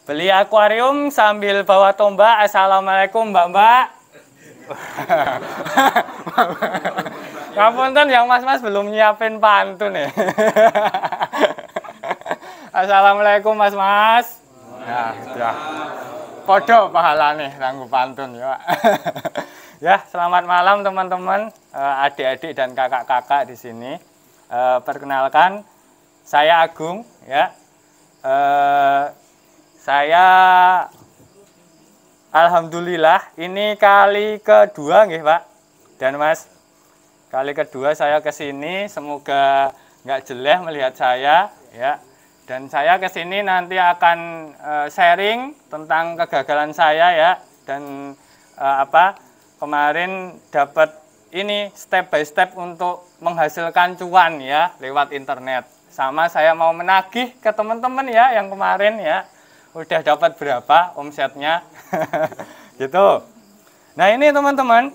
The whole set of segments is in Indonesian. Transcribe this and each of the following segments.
Beli akuarium sambil bawa tombak. Assalamualaikum mbak-mbak. Ngapunten yang mas-mas belum nyiapin pantun ya. Assalamualaikum mas-mas. Nah, sudah. Podo pahala nih tangguh pantun ya. Ya, selamat malam teman-teman, adik-adik dan kakak-kakak di sini. Perkenalkan, saya Agung ya. Saya alhamdulillah ini kali kedua nggih Pak dan Mas. Kali kedua saya ke sini, semoga nggak jelek melihat saya ya. Dan saya ke sini nanti akan sharing tentang kegagalan saya ya, dan kemarin dapat ini step by step untuk menghasilkan cuan ya lewat internet. Sama saya mau menagih ke teman-teman ya yang kemarin ya udah dapat berapa omsetnya. Gitu. Nah ini teman-teman,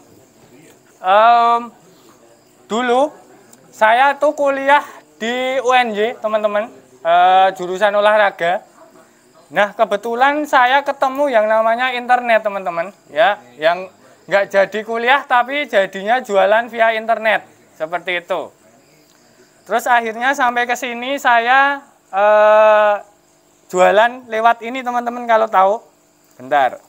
dulu saya tuh kuliah di UNJ teman-teman, jurusan olahraga. Nah kebetulan saya ketemu yang namanya internet teman-teman ya, yang nggak jadi kuliah tapi jadinya jualan via internet seperti itu. Terus akhirnya sampai ke sini saya jualan lewat ini teman-teman, kalau tahu. Bentar.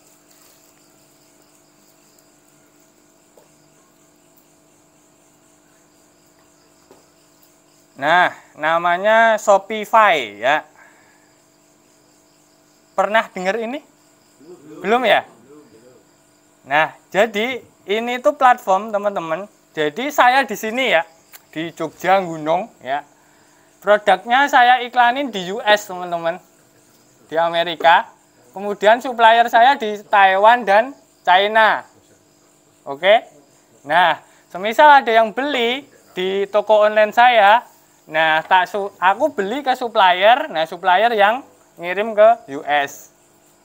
Nah, namanya Shopify ya. Pernah dengar ini? Belum ya? Nah, jadi ini tuh platform teman-teman. Jadi saya di sini ya, di Jogja Gunung ya. Produknya saya iklanin di US teman-teman, di Amerika. Kemudian supplier saya di Taiwan dan China. Oke. Nah, semisal ada yang beli di toko online saya, nah aku beli ke supplier, nah supplier yang ngirim ke US.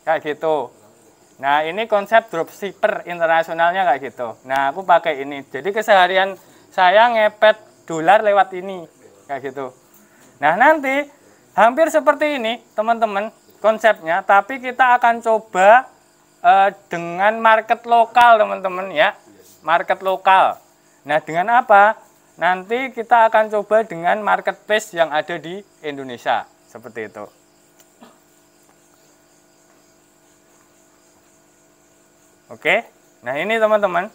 Kayak gitu. Nah, ini konsep dropshipper internasionalnya kayak gitu. Nah, aku pakai ini. Jadi keseharian saya ngepet dolar lewat ini. Kayak gitu. Nah, nanti hampir seperti ini, teman-teman, konsepnya. Tapi kita akan coba dengan market lokal, teman-teman ya. Market lokal. Nah, dengan apa? Nanti kita akan coba dengan marketplace yang ada di Indonesia. Seperti itu. Oke, nah ini teman-teman,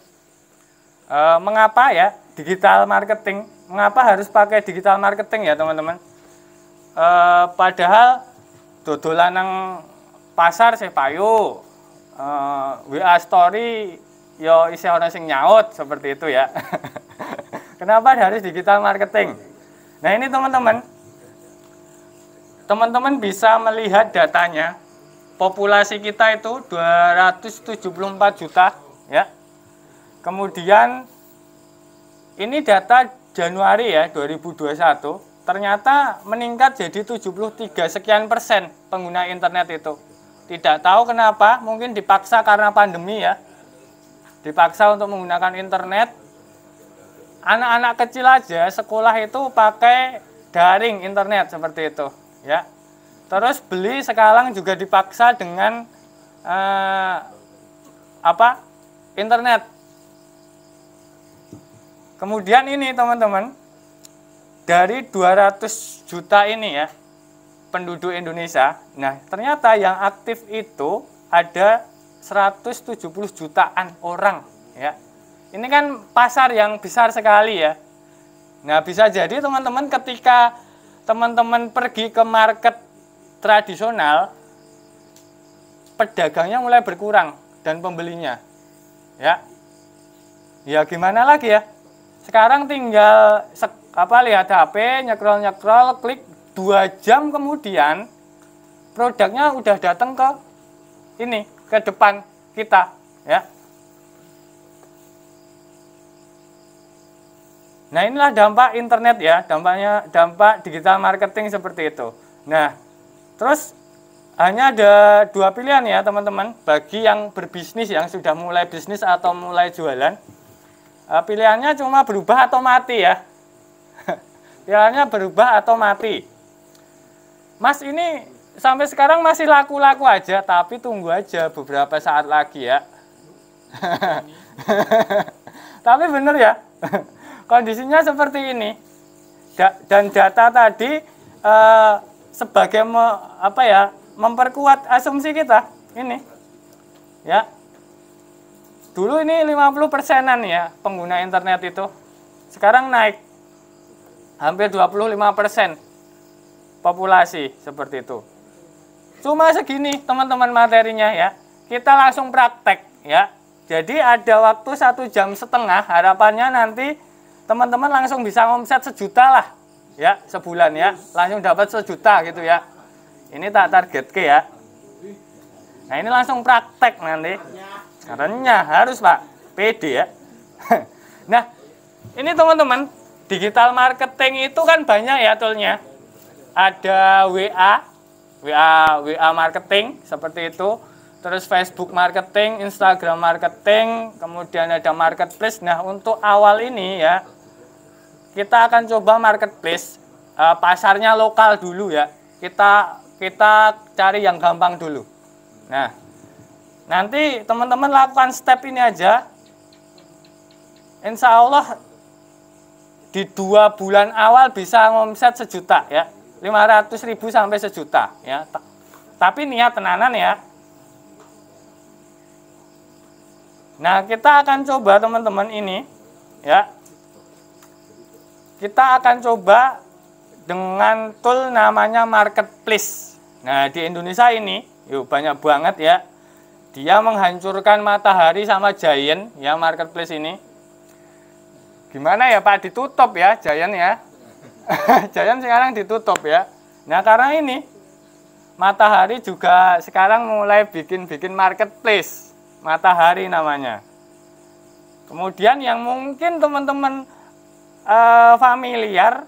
mengapa ya digital marketing? Mengapa harus pakai digital marketing ya teman-teman? Padahal dodolan nang pasar sih payu, WA story yo isih ana sing nyaut seperti itu ya. Kenapa harus digital marketing? Nah ini teman-teman bisa melihat datanya. Populasi kita itu 274 juta ya. Kemudian ini data Januari ya 2021, ternyata meningkat jadi 73 sekian persen pengguna internet itu. Tidak tahu kenapa, mungkin dipaksa karena pandemi ya. Dipaksa untuk menggunakan internet. Anak-anak kecil aja sekolah itu pakai daring internet seperti itu ya. Terus beli sekarang juga dipaksa dengan internet. Kemudian ini teman-teman, dari 200 juta ini ya penduduk Indonesia, nah ternyata yang aktif itu ada 170 jutaan orang ya. Ini kan pasar yang besar sekali ya. Nah bisa jadi teman-teman ketika teman-teman pergi ke market tradisional, pedagangnya mulai berkurang dan pembelinya ya. Ya gimana lagi ya, sekarang tinggal lihat HP, nyekrol klik, 2 jam kemudian produknya udah datang ke ini, ke depan kita ya. Nah inilah dampak internet ya, dampak digital marketing seperti itu. Nah terus hanya ada 2 pilihan ya teman-teman, bagi yang berbisnis, yang sudah mulai bisnis atau mulai jualan. Pilihannya cuma berubah atau mati ya. Pilihannya berubah atau mati. Mas ini sampai sekarang masih laku-laku aja, tapi tunggu aja beberapa saat lagi ya. Tapi bener ya, kondisinya seperti ini. Dan data tadi sebagai memperkuat asumsi kita ini ya. Dulu ini 50%-an ya pengguna internet itu, sekarang naik hampir 25% populasi seperti itu. Cuma segini teman-teman materinya ya, kita langsung praktek ya. Jadi ada waktu 1,5 jam, harapannya nanti teman-teman langsung bisa omset 1 juta lah ya sebulan ya, langsung dapat 1 juta gitu ya. Ini tak target ke ya. Nah ini langsung praktek nanti, karena harus Pak, pede ya. Nah ini teman-teman, digital marketing itu kan banyak ya toolnya. Ada WA marketing seperti itu, terus Facebook marketing, Instagram marketing, kemudian ada marketplace. Nah untuk awal ini ya, kita akan coba marketplace, pasarnya lokal dulu ya. Kita cari yang gampang dulu. Nah nanti teman-teman lakukan step ini aja, insya Allah di 2 bulan awal bisa ngomset 1 juta ya, 500.000 sampai 1 juta ya. Tapi niat tenanan ya. Nah kita akan coba teman-teman ini ya, kita akan coba dengan tool namanya marketplace. Nah di Indonesia ini yuk banyak banget ya, dia menghancurkan Matahari sama Giant ya marketplace ini. Gimana ya Pak, ditutup ya Giant ya. Giant sekarang ditutup ya. Nah karena ini Matahari juga sekarang mulai bikin marketplace, Matahari namanya. Kemudian yang mungkin teman-teman familiar,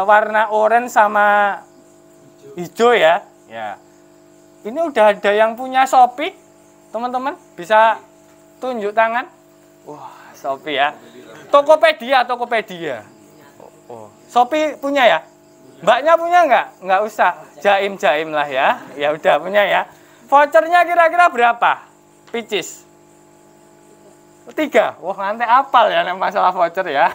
warna oranye sama hijau ya. Ya. Ini udah ada yang punya Shopee, teman-teman bisa tunjuk tangan. Wah Shopee ya. Tokopedia. Oh. Shopee punya ya? Mbaknya punya nggak? Nggak usah, jaim lah ya. Ya udah punya ya. Vouchernya kira-kira berapa? Picis 3. Wah nanti apal ya masalah voucher ya.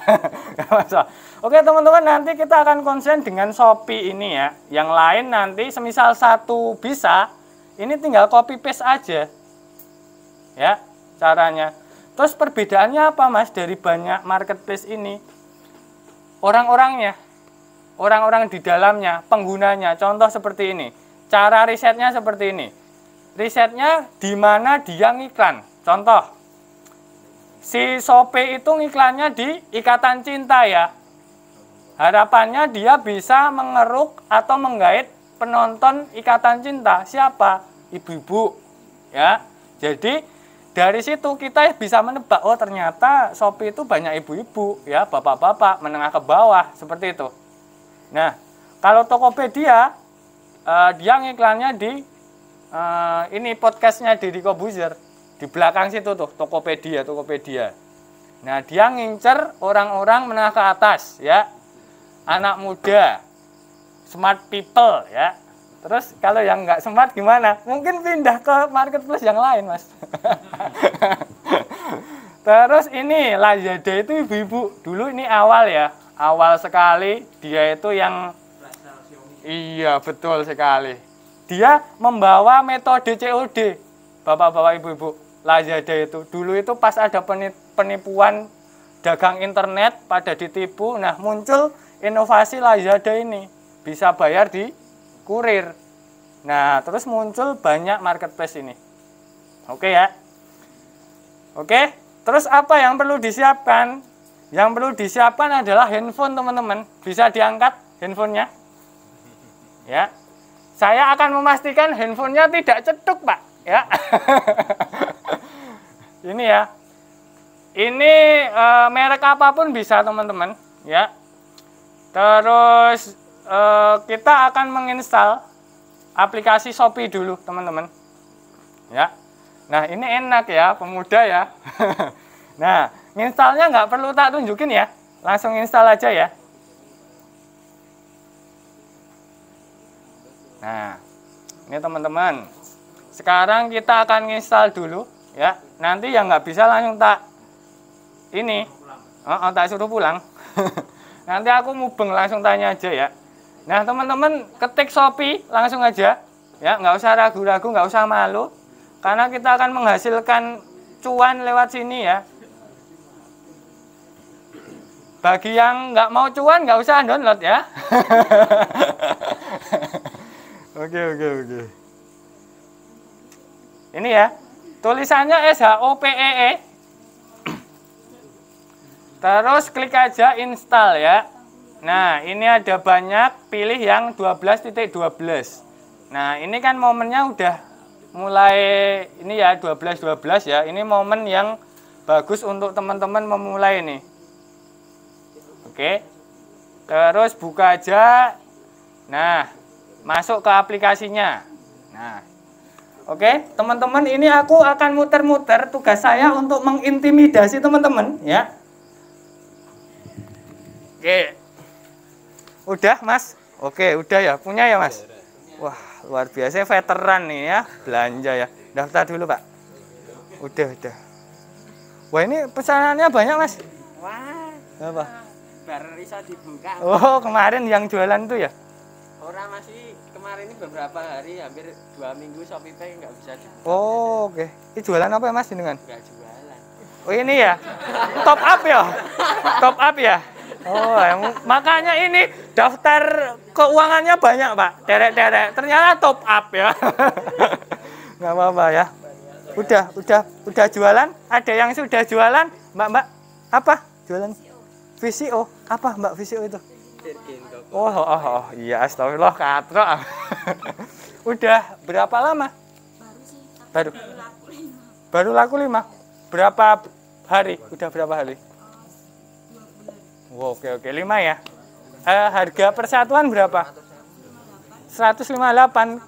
Masalah. Oke teman-teman, nanti kita akan konsen dengan Shopee ini ya. Yang lain nanti semisal satu bisa, ini tinggal copy paste aja. Ya caranya. Terus perbedaannya apa Mas dari banyak marketplace ini? Orang-orangnya, orang-orang di dalamnya, penggunanya. Contoh seperti ini. Cara risetnya seperti ini. Risetnya di mana dia ngiklan. Contoh, si Shopee itu ngiklannya di Ikatan Cinta ya. Harapannya dia bisa mengeruk atau menggait penonton Ikatan Cinta. Siapa? Ibu-ibu. Ya. Jadi dari situ kita bisa menebak, oh ternyata Shopee itu banyak ibu-ibu, ya, bapak-bapak, menengah ke bawah, seperti itu. Nah, kalau Tokopedia, dia ngiklannya di, ini podcastnya Deddy Corbuzier, di belakang situ tuh, Tokopedia. Nah, dia ngincer orang-orang menengah ke atas, ya, anak muda, smart people, ya. Terus kalau yang nggak smart gimana? Mungkin pindah ke marketplace yang lain, Mas. Terus ini Lazada itu ibu-ibu. Dulu ini awal ya. Awal sekali dia itu yang... Iya, betul sekali. Dia membawa metode COD. Bapak-bapak, ibu-ibu. Lazada itu. Dulu itu pas ada penipuan dagang internet pada ditipu. Nah, muncul inovasi Lazada ini. Bisa bayar di kurir. Nah, terus muncul banyak marketplace ini. Oke ya. Oke, terus apa yang perlu disiapkan? Yang perlu disiapkan adalah handphone, teman-teman. Bisa diangkat handphonenya? Ya. Saya akan memastikan handphonenya tidak cetuk, Pak, ya. Ini ya. Ini merek apapun bisa, teman-teman, ya. Terus kita akan menginstal aplikasi Shopee dulu, teman-teman. Ya. Nah, ini enak ya, pemuda ya. Nah, installnya nggak perlu tak tunjukin ya. Langsung install aja ya. Nah, Ini teman-teman. Sekarang kita akan install dulu ya. Nanti yang nggak bisa langsung tak ini. Tak suruh pulang. Nanti aku mubeng langsung tanya aja ya. Nah teman-teman ketik Shopee langsung aja ya, nggak usah ragu-ragu, nggak usah malu, karena kita akan menghasilkan cuan lewat sini ya. Bagi yang nggak mau cuan nggak usah download ya. Oke. Ini ya tulisannya SHOPEE. Terus klik aja install ya. Nah, ini ada banyak, pilih yang 12.12. Nah, ini kan momennya udah mulai ini ya 12.12 ya. Ini momen yang bagus untuk teman-teman memulai ini. Oke. Terus buka aja. Nah, masuk ke aplikasinya. Nah. Oke, teman-teman, ini aku akan muter-muter, tugas saya untuk mengintimidasi teman-teman ya. Oke. Udah, Mas? Oke, udah ya. Punya ya, Mas? Wah, luar biasa, veteran nih ya, belanja ya. Daftar dulu, Pak. Udah. Wah, ini pesanannya banyak, Mas. Wah. Apa? Baru bisa dibuka. Oh, kemarin yang jualan tuh ya? Orang masih kemarin ini beberapa hari, hampir 2 minggu Shopee Pay nggak bisa dibuka. Oh, oke. Ini jualan apa ya, Mas, dengan? Nggak jualan. Oh, ini ya. Top up ya? Top up ya? Oh, makanya ini daftar keuangannya banyak, Pak. Derek. Ternyata top up ya. Nggak apa-apa ya. Udah jualan? Ada yang sudah jualan? Mbak, apa? Jualan? VCO. Apa, Mbak, VCO itu? Oh, iya, astagfirullah, katrok. Udah berapa lama? Baru laku 5. Berapa hari? Udah berapa hari? Wow, oke, 5 ya. Harga persatuan berapa? 158.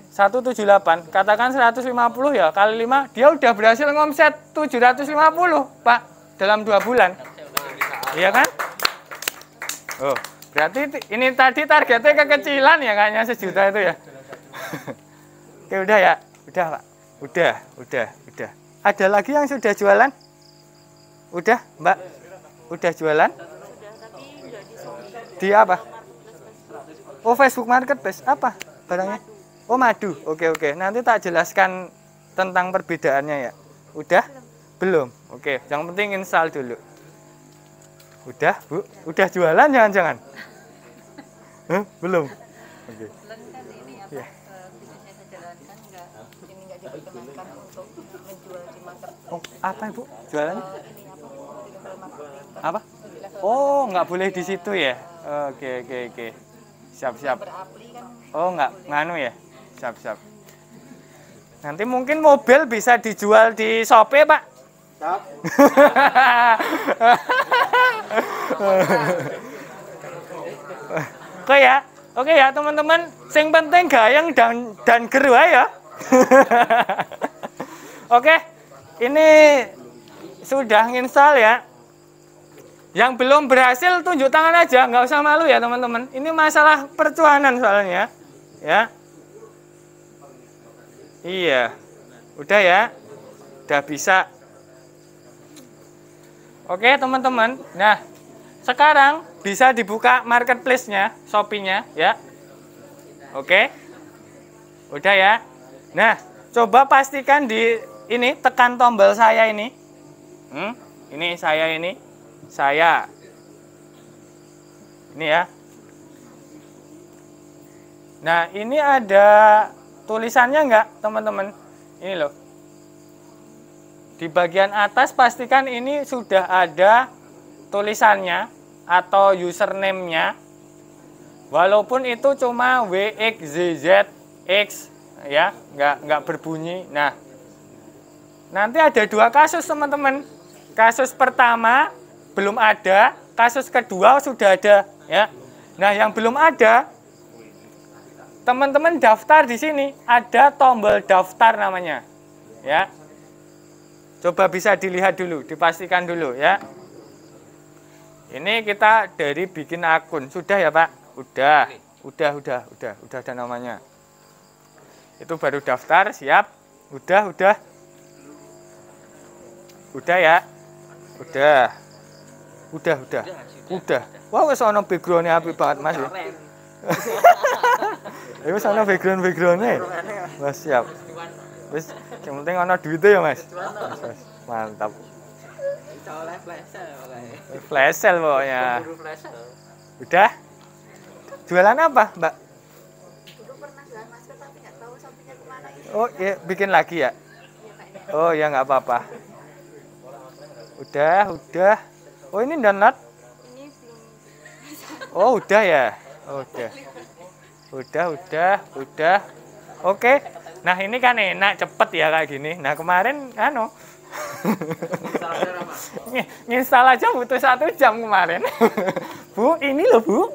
178. Katakan 150 ya, kali 5, dia udah berhasil ngomset 750, Pak, dalam 2 bulan. Iya kan? Oh, berarti ini tadi targetnya kekecilan ya, kayaknya 1 juta itu ya. Oke, udah ya. Udah, Pak. Udah. Ada lagi yang sudah jualan? Udah, Mbak? Udah jualan? Di apa? Oh, Facebook Marketplace. Apa barangnya? Oh, madu. Oke. Nanti tak jelaskan tentang perbedaannya ya. Udah? Belum? Oke, yang penting install dulu. Udah, Bu? Udah jualan jangan-jangan? Belum? Oke. Ya. Oh, apa Ibu? Jualannya? Apa? Oh, nggak boleh di situ ya? Oke. Siap. Oh, nggak nganu ya? Siap. Nanti mungkin mobil bisa dijual di Shopee, Pak. Siap. Oke ya, teman-teman. Sing penting gayeng dan geru ya. Oke, ini sudah nginstal ya. Yang belum berhasil tunjuk tangan aja, nggak usah malu ya teman-teman. Ini masalah percuanan soalnya, ya. Iya, udah ya, udah bisa. Oke teman-teman, nah sekarang bisa dibuka marketplace-nya, Shopee-nya, ya. Oke, udah ya. Nah, coba pastikan di ini, tekan tombol saya ini. Ini saya ini. Saya ini ya. Nah, ini ada tulisannya enggak, teman-teman? Ini loh. Di bagian atas pastikan ini sudah ada tulisannya atau username-nya. Walaupun itu cuma WXZZX ya, enggak berbunyi. Nah, nanti ada 2 kasus, teman-teman. Kasus pertama belum ada, kasus kedua sudah ada ya. Nah, yang belum ada, teman-teman daftar di sini, ada tombol daftar namanya. Ya. Coba bisa dilihat dulu, dipastikan dulu ya. Ini kita dari bikin akun. Sudah ya, Pak? Udah ada namanya. Itu baru daftar, siap. Udah ya. Udah. Wah, wis ana background-e apik banget, Mas. Wis ana background-e. Wes siap. Wis yang penting ana duitnya ya, Mas. Wes, mantap. Flash sale pokoknya. Udah? Jualan apa, Mbak? Dulu pernah jualan masker tapi nggak tahu sampingnya kemana gitu. Oh, ya, bikin lagi ya? Oh, ya nggak apa-apa. Udah. Oh, ini donat? Ini belum. Oh, udah ya? Oh, udah. Oke. Nah, ini kan enak, cepet ya kayak gini. Nah, kemarin nginstal aja butuh 1 jam kemarin. Bu, ini loh, Bu.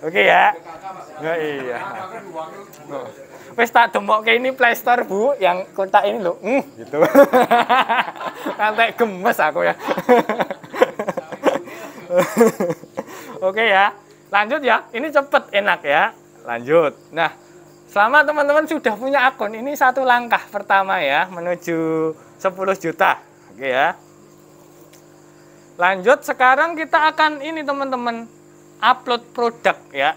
Oke ya. Ya iya. Wes tak demokke ini Play Store, Bu, yang kotak ini loh. Gitu. Kantek gemes aku ya. Oke ya. Lanjut ya. Ini cepet, enak ya. Lanjut. Nah, selama teman-teman sudah punya akun, ini satu langkah pertama ya menuju 10 juta. Oke ya. Lanjut, sekarang kita akan ini teman-teman upload produk ya.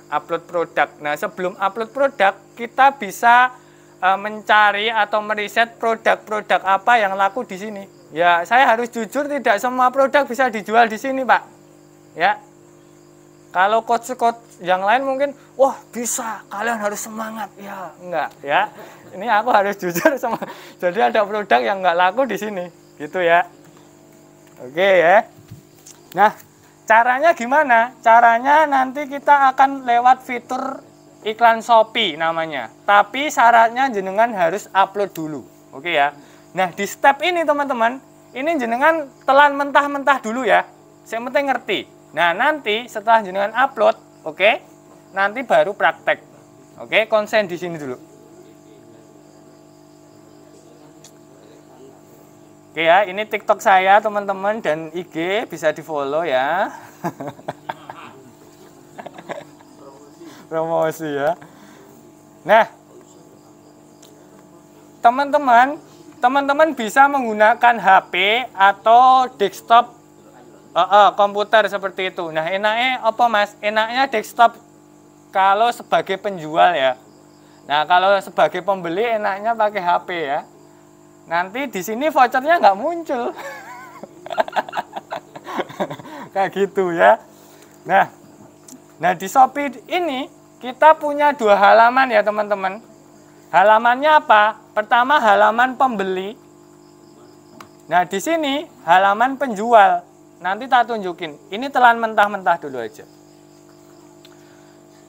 Upload produk. Nah, sebelum upload produk, kita bisa mencari atau meriset produk-produk apa yang laku di sini. Ya, saya harus jujur, tidak semua produk bisa dijual di sini, Pak. Ya. Kalau coach-coach yang lain mungkin, wah bisa, kalian harus semangat. Ya, enggak ya. Ini aku harus jujur sama. Jadi ada produk yang enggak laku di sini, gitu ya. Oke ya. Nah, caranya gimana? Caranya nanti kita akan lewat fitur iklan Shopee namanya. Tapi syaratnya jenengan harus upload dulu. Oke ya. Nah, di step ini teman-teman, ini jenengan telan mentah-mentah dulu ya. Saya penting ngerti. Nah, nanti setelah jenengan upload, oke, nanti baru praktek. Oke, konsen di sini dulu. Oke ya, ini TikTok saya teman-teman dan IG bisa di-follow ya. Promosi ya. Nah, teman-teman bisa menggunakan HP atau desktop komputer seperti itu. Nah, enaknya apa Mas? Enaknya desktop kalau sebagai penjual ya. Nah, kalau sebagai pembeli enaknya pakai HP ya. Nanti di sini vouchernya nggak muncul. Kayak gitu ya. Nah di Shopee ini kita punya 2 halaman ya teman-teman. Halamannya apa? Pertama halaman pembeli. Nah di sini halaman penjual. Nanti tak tunjukin. Ini telan mentah-mentah dulu aja.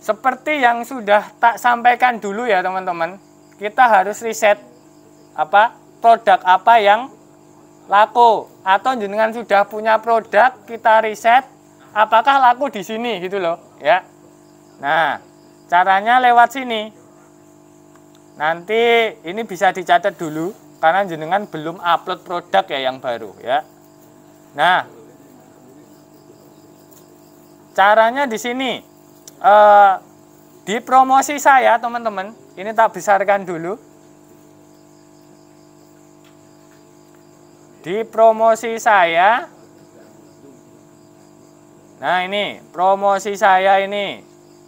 Seperti yang sudah tak sampaikan dulu ya teman-teman. Kita harus riset produk apa yang laku, atau jenengan sudah punya produk, kita riset apakah laku di sini gitu loh ya. Nah, caranya lewat sini. Nanti ini bisa dicatat dulu karena jenengan belum upload produk ya yang baru ya. Nah, caranya di sini di promosi saya teman-teman, ini tak besarkan dulu. Di promosi saya, nah ini promosi saya ini,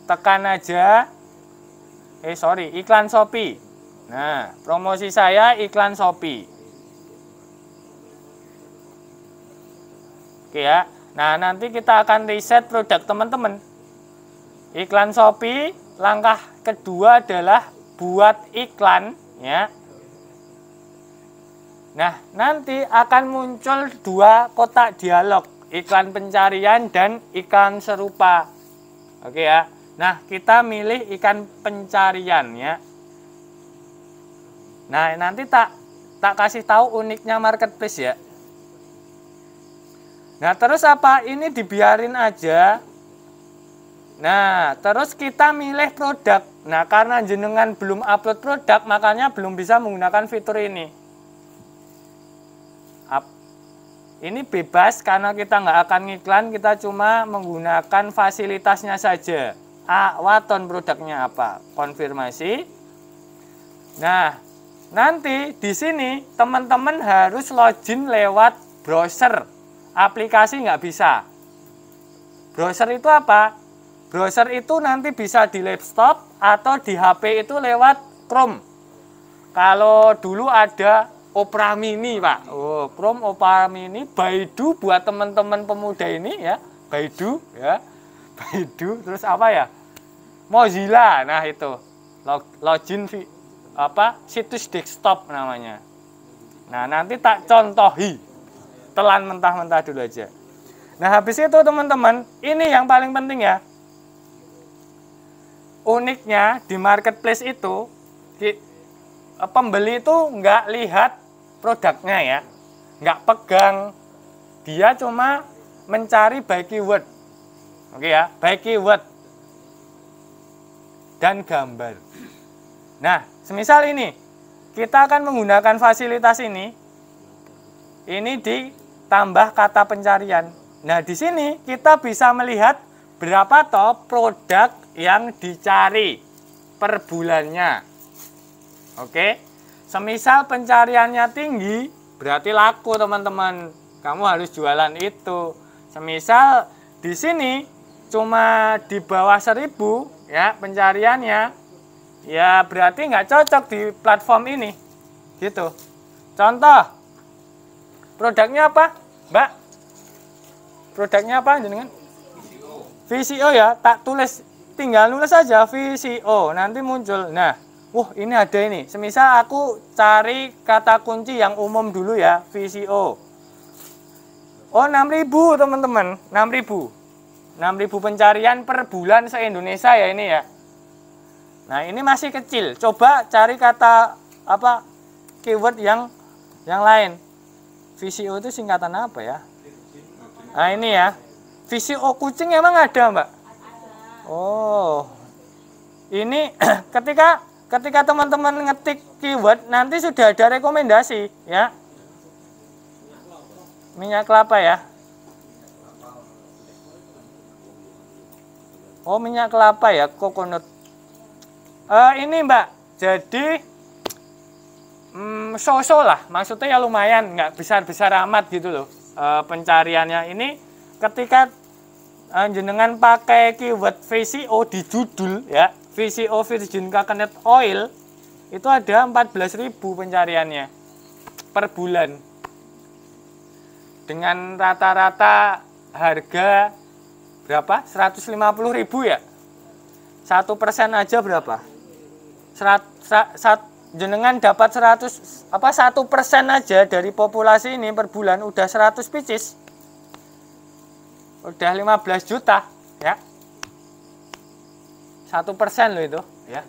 tekan aja, iklan Shopee. Nah, promosi saya iklan Shopee. Oke ya, nah nanti kita akan riset produk teman-teman. Iklan Shopee, langkah kedua adalah buat iklan ya. Nah, nanti akan muncul 2 kotak dialog, iklan pencarian dan iklan serupa. Oke ya. Nah, kita milih ikan pencarian ya. Nah, nanti tak kasih tahu uniknya marketplace ya. Nah, terus apa? Ini dibiarin aja. Nah, terus kita milih produk. Nah, karena jenengan belum upload produk, makanya belum bisa menggunakan fitur ini. Ini bebas karena kita nggak akan ngiklan, kita cuma menggunakan fasilitasnya saja. waton produknya apa? Konfirmasi. Nah, nanti di sini teman-teman harus login lewat browser. Aplikasi nggak bisa. Browser itu apa? Browser itu nanti bisa di laptop atau di HP itu lewat Chrome. Kalau dulu ada Opera Mini, Pak. Oh, Chrome, Opera Mini, Baidu buat teman-teman pemuda ini ya. Baidu ya. Baidu terus apa ya? Mozilla. Nah, itu. Login situs desktop namanya. Nah, nanti tak contohi. Telan mentah-mentah dulu aja. Nah, habis itu teman-teman, ini yang paling penting ya. Uniknya di marketplace itu pembeli itu nggak lihat produknya ya, nggak pegang, dia cuma mencari by keyword, oke ya, by keyword dan gambar. Nah, semisal ini kita akan menggunakan fasilitas ini ditambah kata pencarian. Nah, di sini kita bisa melihat berapa toh produk yang dicari per bulannya. Oke, semisal pencariannya tinggi, berarti laku teman-teman. Kamu harus jualan itu. Semisal di sini cuma di bawah 1000 ya pencariannya, ya berarti nggak cocok di platform ini. Gitu. Contoh, produknya apa, Mbak? Produknya apa jenengan? VCO ya, tak tulis, tinggal nulis saja VCO, nanti muncul. Nah, ini ada ini. Semisal aku cari kata kunci yang umum dulu ya, VCO. Oh, 6.000 teman-teman, 6.000. 6.000 pencarian per bulan se-Indonesia ya ini ya. Nah, ini masih kecil. Coba cari kata keyword yang lain. VCO itu singkatan apa ya? Nah, ini ya. VCO kucing emang ada, Mbak? Oh. Ini ketika teman-teman ngetik keyword, nanti sudah ada rekomendasi ya. Minyak kelapa ya. Oh, minyak kelapa ya, coconut. Ini Mbak, jadi so-so lah, maksudnya ya lumayan, nggak besar-besar amat gitu loh. Pencariannya ini ketika jenengan pakai keyword VCO di judul ya, VCO virgin coconut oil, itu ada 14.000 pencariannya per bulan dengan rata-rata harga berapa? 150.000 ya. 1% aja berapa? Jenengan dapat 1% aja dari populasi ini per bulan udah 100 pieces. Udah 15 juta ya. 1% loh itu ya.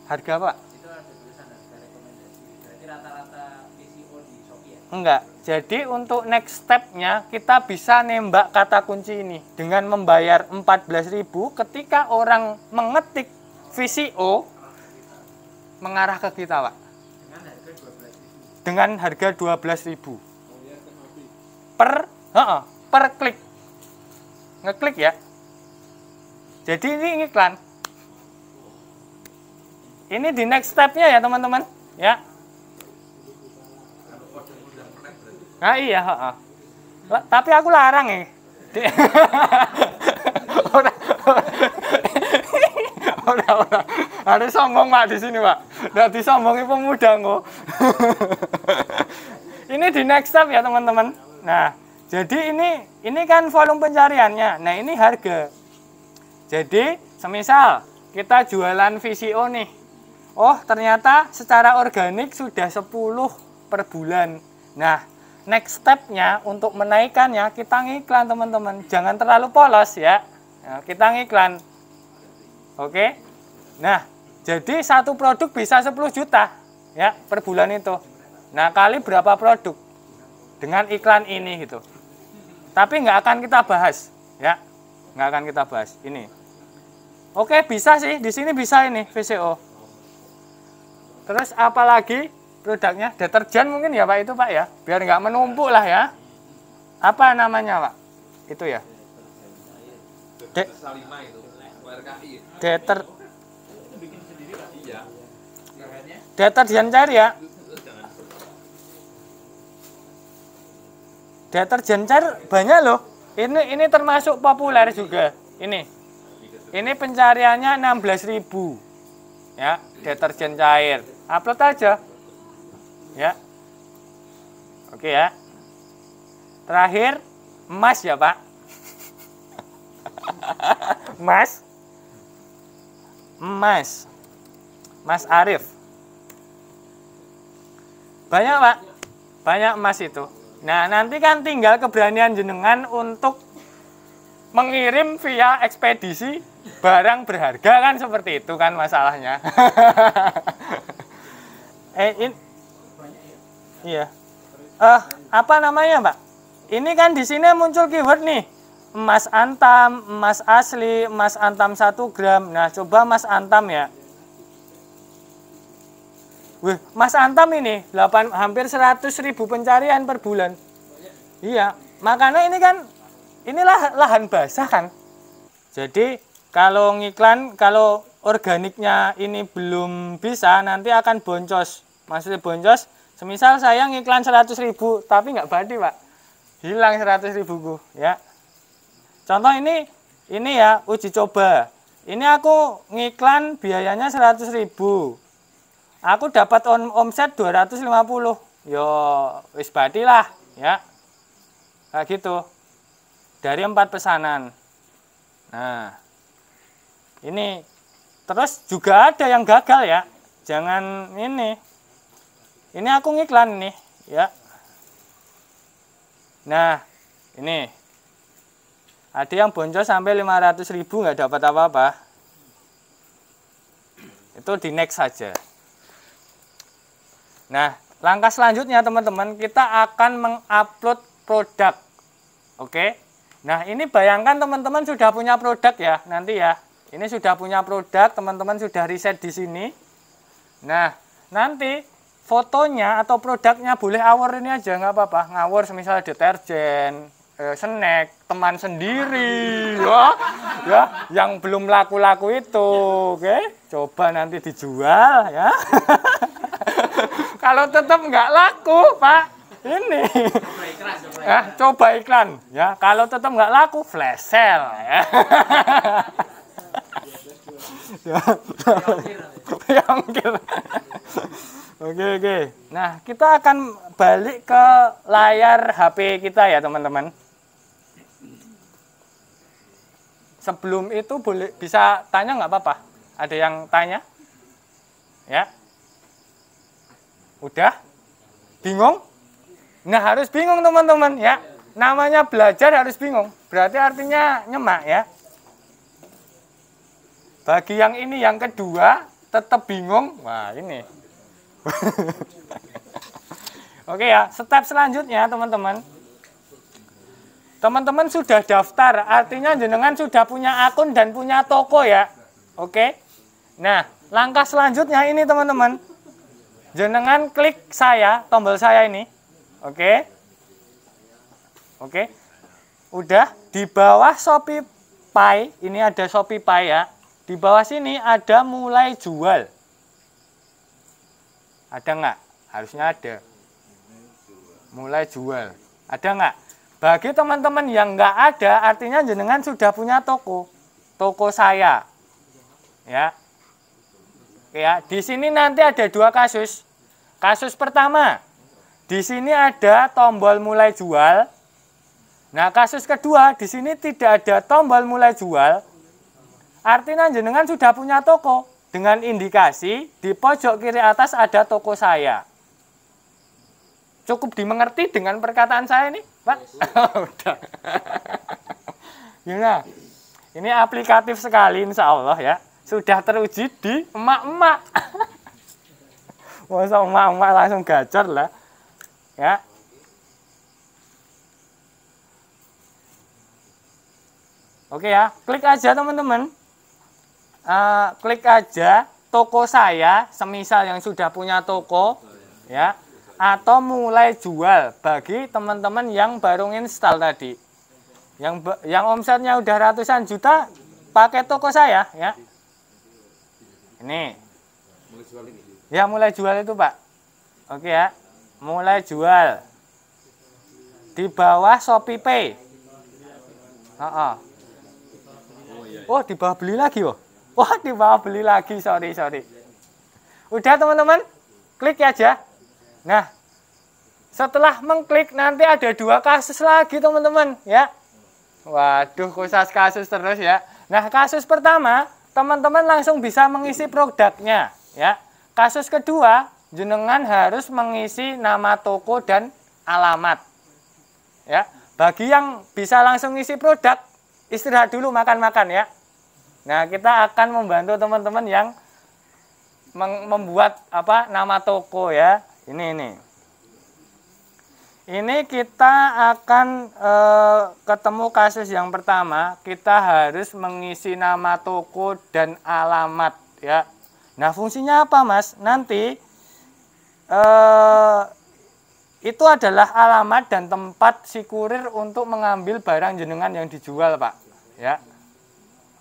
Harga apa? Itu ada tulisan harga rekomendasi. Berarti rata-rata VCO di Shopee ya? Enggak. Jadi untuk next step-nya kita bisa nembak kata kunci ini dengan membayar 14.000 ketika orang mengetik VCO mengarah ke kita, Pak. Dengan harga 12.000. Per klik. Ngeklik ya. Jadi ini iklan. Ini di next step-nya ya, teman-teman, ya. Nah, iya, tapi aku larang ya. Udah. Harus sombong, Pak, di sini, Pak. Nggak disombongi pemuda kok. Ini di next step ya, teman-teman. Nah, jadi ini kan volume pencariannya. Nah, ini harga. Jadi, semisal kita jualan VCO nih. Oh, ternyata secara organik sudah 10 per bulan. Nah, next step-nya untuk menaikkannya kita ngiklan, teman-teman. Jangan terlalu polos ya. Nah, kita ngiklan. Oke. Nah, jadi satu produk bisa 10 juta ya per bulan itu. Nah, kali berapa produk dengan iklan ini gitu. Tapi nggak akan kita bahas ya. Nggak akan kita bahas ini. Oke, bisa sih di sini bisa ini VCO. Terus apalagi produknya? Deterjen mungkin ya Pak itu Pak ya, biar nggak menumpuk lah ya. Apa namanya Pak? Itu ya. De- Salima itu RKI. deter deterjen cair ya. Deterjen cair banyak loh. Ini termasuk populer juga. Ini pencariannya 16.000. Ya, deterjen cair. Upload aja. Ya. Oke ya. Terakhir emas ya, Pak. Mas Arif. Banyak, Pak. Banyak emas itu. Nah, nanti kan tinggal keberanian jenengan untuk mengirim via ekspedisi barang berharga kan, seperti itu kan masalahnya. Iya. Apa namanya, Pak? Ini kan di sini muncul keyword nih. Emas antam, emas asli, emas antam 1 gram. Nah, coba emas antam ya. Wih, emas antam ini hampir 100.000 pencarian per bulan. Iya, makanya ini kan inilah lahan basah kan. Jadi kalau ngiklan, kalau organiknya ini belum bisa, nanti akan boncos. Maksudnya boncos, semisal saya ngiklan 100.000 tapi nggak badi, Pak. Hilang 100.000 ku, ya. Contoh ini ya uji coba. Ini aku ngiklan biayanya 100.000. Aku dapat omset 250. Yo, wis badi lah, ya. Kayak gitu. Dari 4 pesanan. Nah, ini terus juga ada yang gagal ya. Jangan ini. Ini aku ngiklan nih, ya. Nah, ini. Ada yang boncos sampai 500.000 nggak dapat apa-apa. Itu di next saja. Nah, langkah selanjutnya teman-teman, kita akan mengupload produk. Oke. Nah, ini bayangkan teman-teman sudah punya produk ya, nanti ya. Ini sudah punya produk, teman-teman sudah riset di sini. Nah, nanti fotonya atau produknya boleh awor ini aja, nggak apa-apa. Ngawur semisal deterjen, snack, teman sendiri, ya, yang belum laku-laku itu, oke. Coba nanti dijual ya. Kalau tetap nggak laku, Pak, ini coba iklan ya. Kalau tetap nggak laku, flash sale ya. Oke. Nah, kita akan balik ke layar HP kita ya, teman-teman. Sebelum itu boleh bisa tanya nggak apa-apa? Ada yang tanya? Ya. Udah? Bingung? Nah, harus bingung teman-teman ya. Namanya belajar harus bingung. Berarti artinya nyemak ya. Bagi yang ini yang kedua tetap bingung. Wah, ini. Oke ya, step selanjutnya teman-teman. Teman-teman sudah daftar, artinya jenengan sudah punya akun dan punya toko ya. Oke. Nah, langkah selanjutnya ini teman-teman. Jenengan klik saya, tombol saya ini. Oke. Udah di bawah Shopee, ini ada Shopee ya. Di bawah sini ada mulai jual. Ada nggak? Harusnya ada. Mulai jual. Ada nggak? Bagi teman-teman yang nggak ada, artinya jenengan sudah punya toko. Toko saya. Ya. Ya, di sini nanti ada 2 kasus. Kasus pertama, di sini ada tombol mulai jual. Nah, kasus kedua, di sini tidak ada tombol mulai jual. Artinya jenengan sudah punya toko. Dengan indikasi di pojok kiri atas ada toko saya. Cukup dimengerti dengan perkataan saya ini, Pak? Udah. Gimana? Ini aplikatif sekali, insya Allah ya. Sudah teruji di emak-emak. Masa emak-emak langsung gacor lah. Ya. Oke ya, klik aja teman-teman. Klik aja toko saya, semisal yang sudah punya toko, ya. Atau mulai jual bagi teman-teman yang baru install tadi. Yang omsetnya udah ratusan juta pakai toko saya ya. Ini. Mulai jual ini. Ya mulai jual itu Pak. Oke ya. Mulai jual. Di bawah Shopee Pay. Oh, di bawah beli lagi, oh. Wah, di bawah beli lagi, sorry. Udah teman-teman, klik aja. Nah, setelah mengklik nanti ada 2 kasus lagi teman-teman, ya. Waduh, kasus terus ya. Nah, kasus pertama, teman-teman langsung bisa mengisi produknya, ya. Kasus kedua, jenengan harus mengisi nama toko dan alamat. Ya, bagi yang bisa langsung ngisi produk, istirahat dulu makan-makan ya. Nah, kita akan membantu teman-teman yang membuat nama toko ya. Ini kita akan ketemu kasus yang pertama. Kita harus mengisi nama toko dan alamat ya. Nah, fungsinya apa Mas? Nanti itu adalah alamat dan tempat si kurir untuk mengambil barang jenengan yang dijual Pak ya.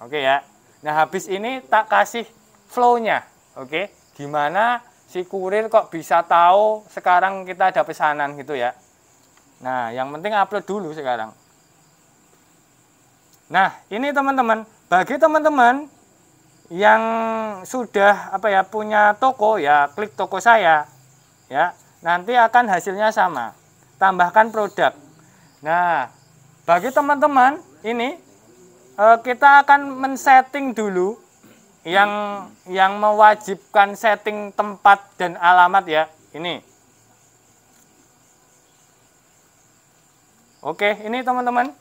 Oke ya. Nah, habis ini tak kasih flow-nya. Oke, gimana si kurir kok bisa tahu sekarang kita ada pesanan gitu ya. Nah, yang penting upload dulu sekarang. Nah, ini teman-teman, bagi teman-teman yang sudah punya toko ya, klik toko saya ya. Nanti akan hasilnya sama. Tambahkan produk. Nah, bagi teman-teman ini kita akan men-setting dulu yang mewajibkan setting tempat dan alamat ya. Ini. Oke, ini teman-teman.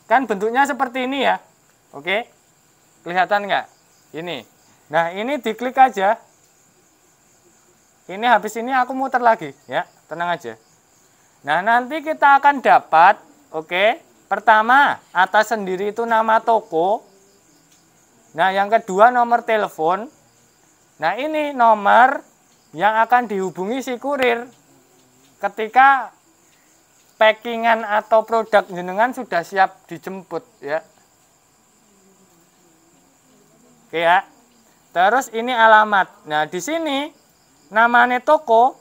Kan bentuknya seperti ini ya. Oke. Kelihatan nggak? Ini. Nah, ini diklik aja. Ini habis ini aku muter lagi ya, tenang aja. Nah, nanti kita akan dapat, pertama atas sendiri itu nama toko. Nah, yang kedua nomor telepon. Nah, ini nomor yang akan dihubungi si kurir ketika packingan atau produk jenengan sudah siap dijemput ya. Oke ya. Terus ini alamat. Nah, di sini namanya toko,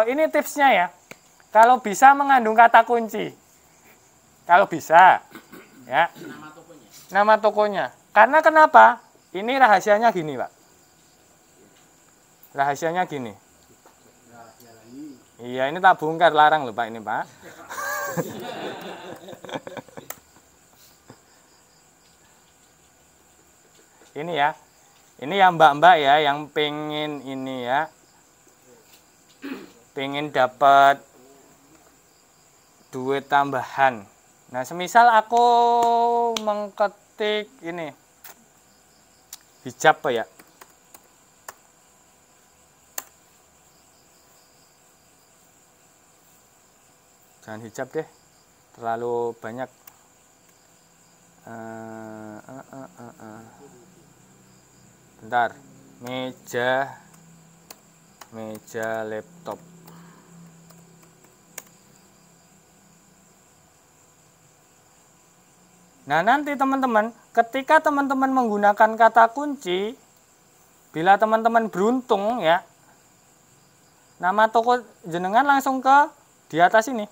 ini tipsnya ya. Kalau bisa mengandung kata kunci. Kalau bisa, ya. Nama tokonya. Karena kenapa? Ini rahasianya gini, Pak. Rahasianya gini. Iya, ini tak bongkar, larang loh Pak ini, Pak. Ini ya. Ini yang mbak-mbak ya, yang pengen ini ya, pengen dapat duit tambahan. Nah, semisal aku mengketik ini hijab ya. Jangan hijab deh, terlalu banyak. Bentar, meja laptop. Nah, nanti teman-teman, ketika teman-teman menggunakan kata kunci, bila teman-teman beruntung ya, nama toko jenengan langsung ke di atas ini.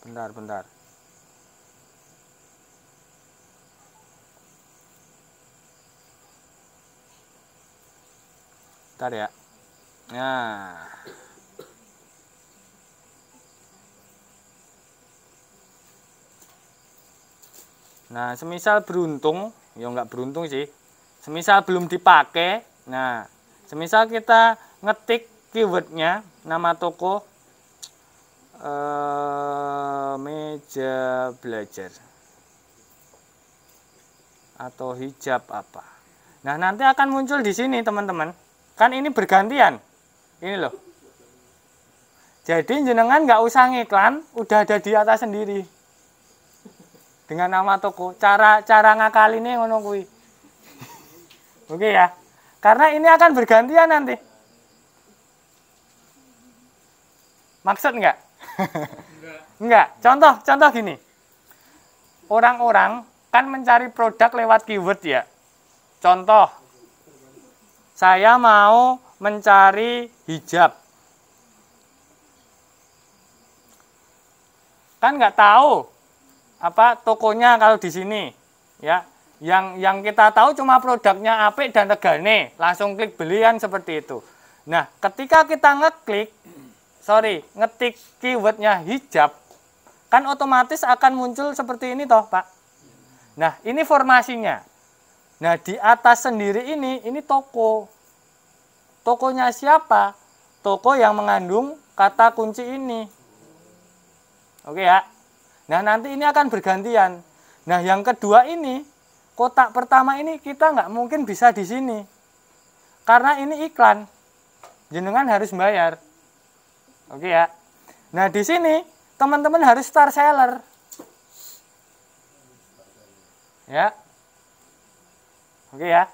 Bentar. Bentar ya. Nah, semisal beruntung, ya nggak beruntung sih. Semisal belum dipakai, nah, semisal kita ngetik keywordnya, nama toko, meja belajar atau hijab apa. Nah, nanti akan muncul di sini teman-teman. Kan ini bergantian. Ini loh. Jadi jenengan nggak usah ngiklan, udah ada di atas sendiri. Dengan nama toko. Cara ngakalinnya ngono kuwi. Oke ya. Karena ini akan bergantian nanti. Maksud enggak? Enggak. Contoh gini. Orang-orang kan mencari produk lewat keyword ya. Contoh, saya mau mencari hijab. Kan nggak tahu apa tokonya kalau di sini, ya. Yang kita tahu cuma produknya apik dan regane, langsung klik belian seperti itu. Nah, ketika kita ngetik keywordnya hijab, kan otomatis akan muncul seperti ini toh, Pak. Nah, ini formasinya. Nah, di atas sendiri ini toko. Tokonya siapa? Toko yang mengandung kata kunci ini. Oke ya. Nah, nanti ini akan bergantian. Nah, yang kedua ini, kotak pertama ini kita nggak mungkin bisa di sini. Karena ini iklan. Jenengan harus bayar. Oke ya. Nah, di sini teman-teman harus star seller. Ya. Oke ya.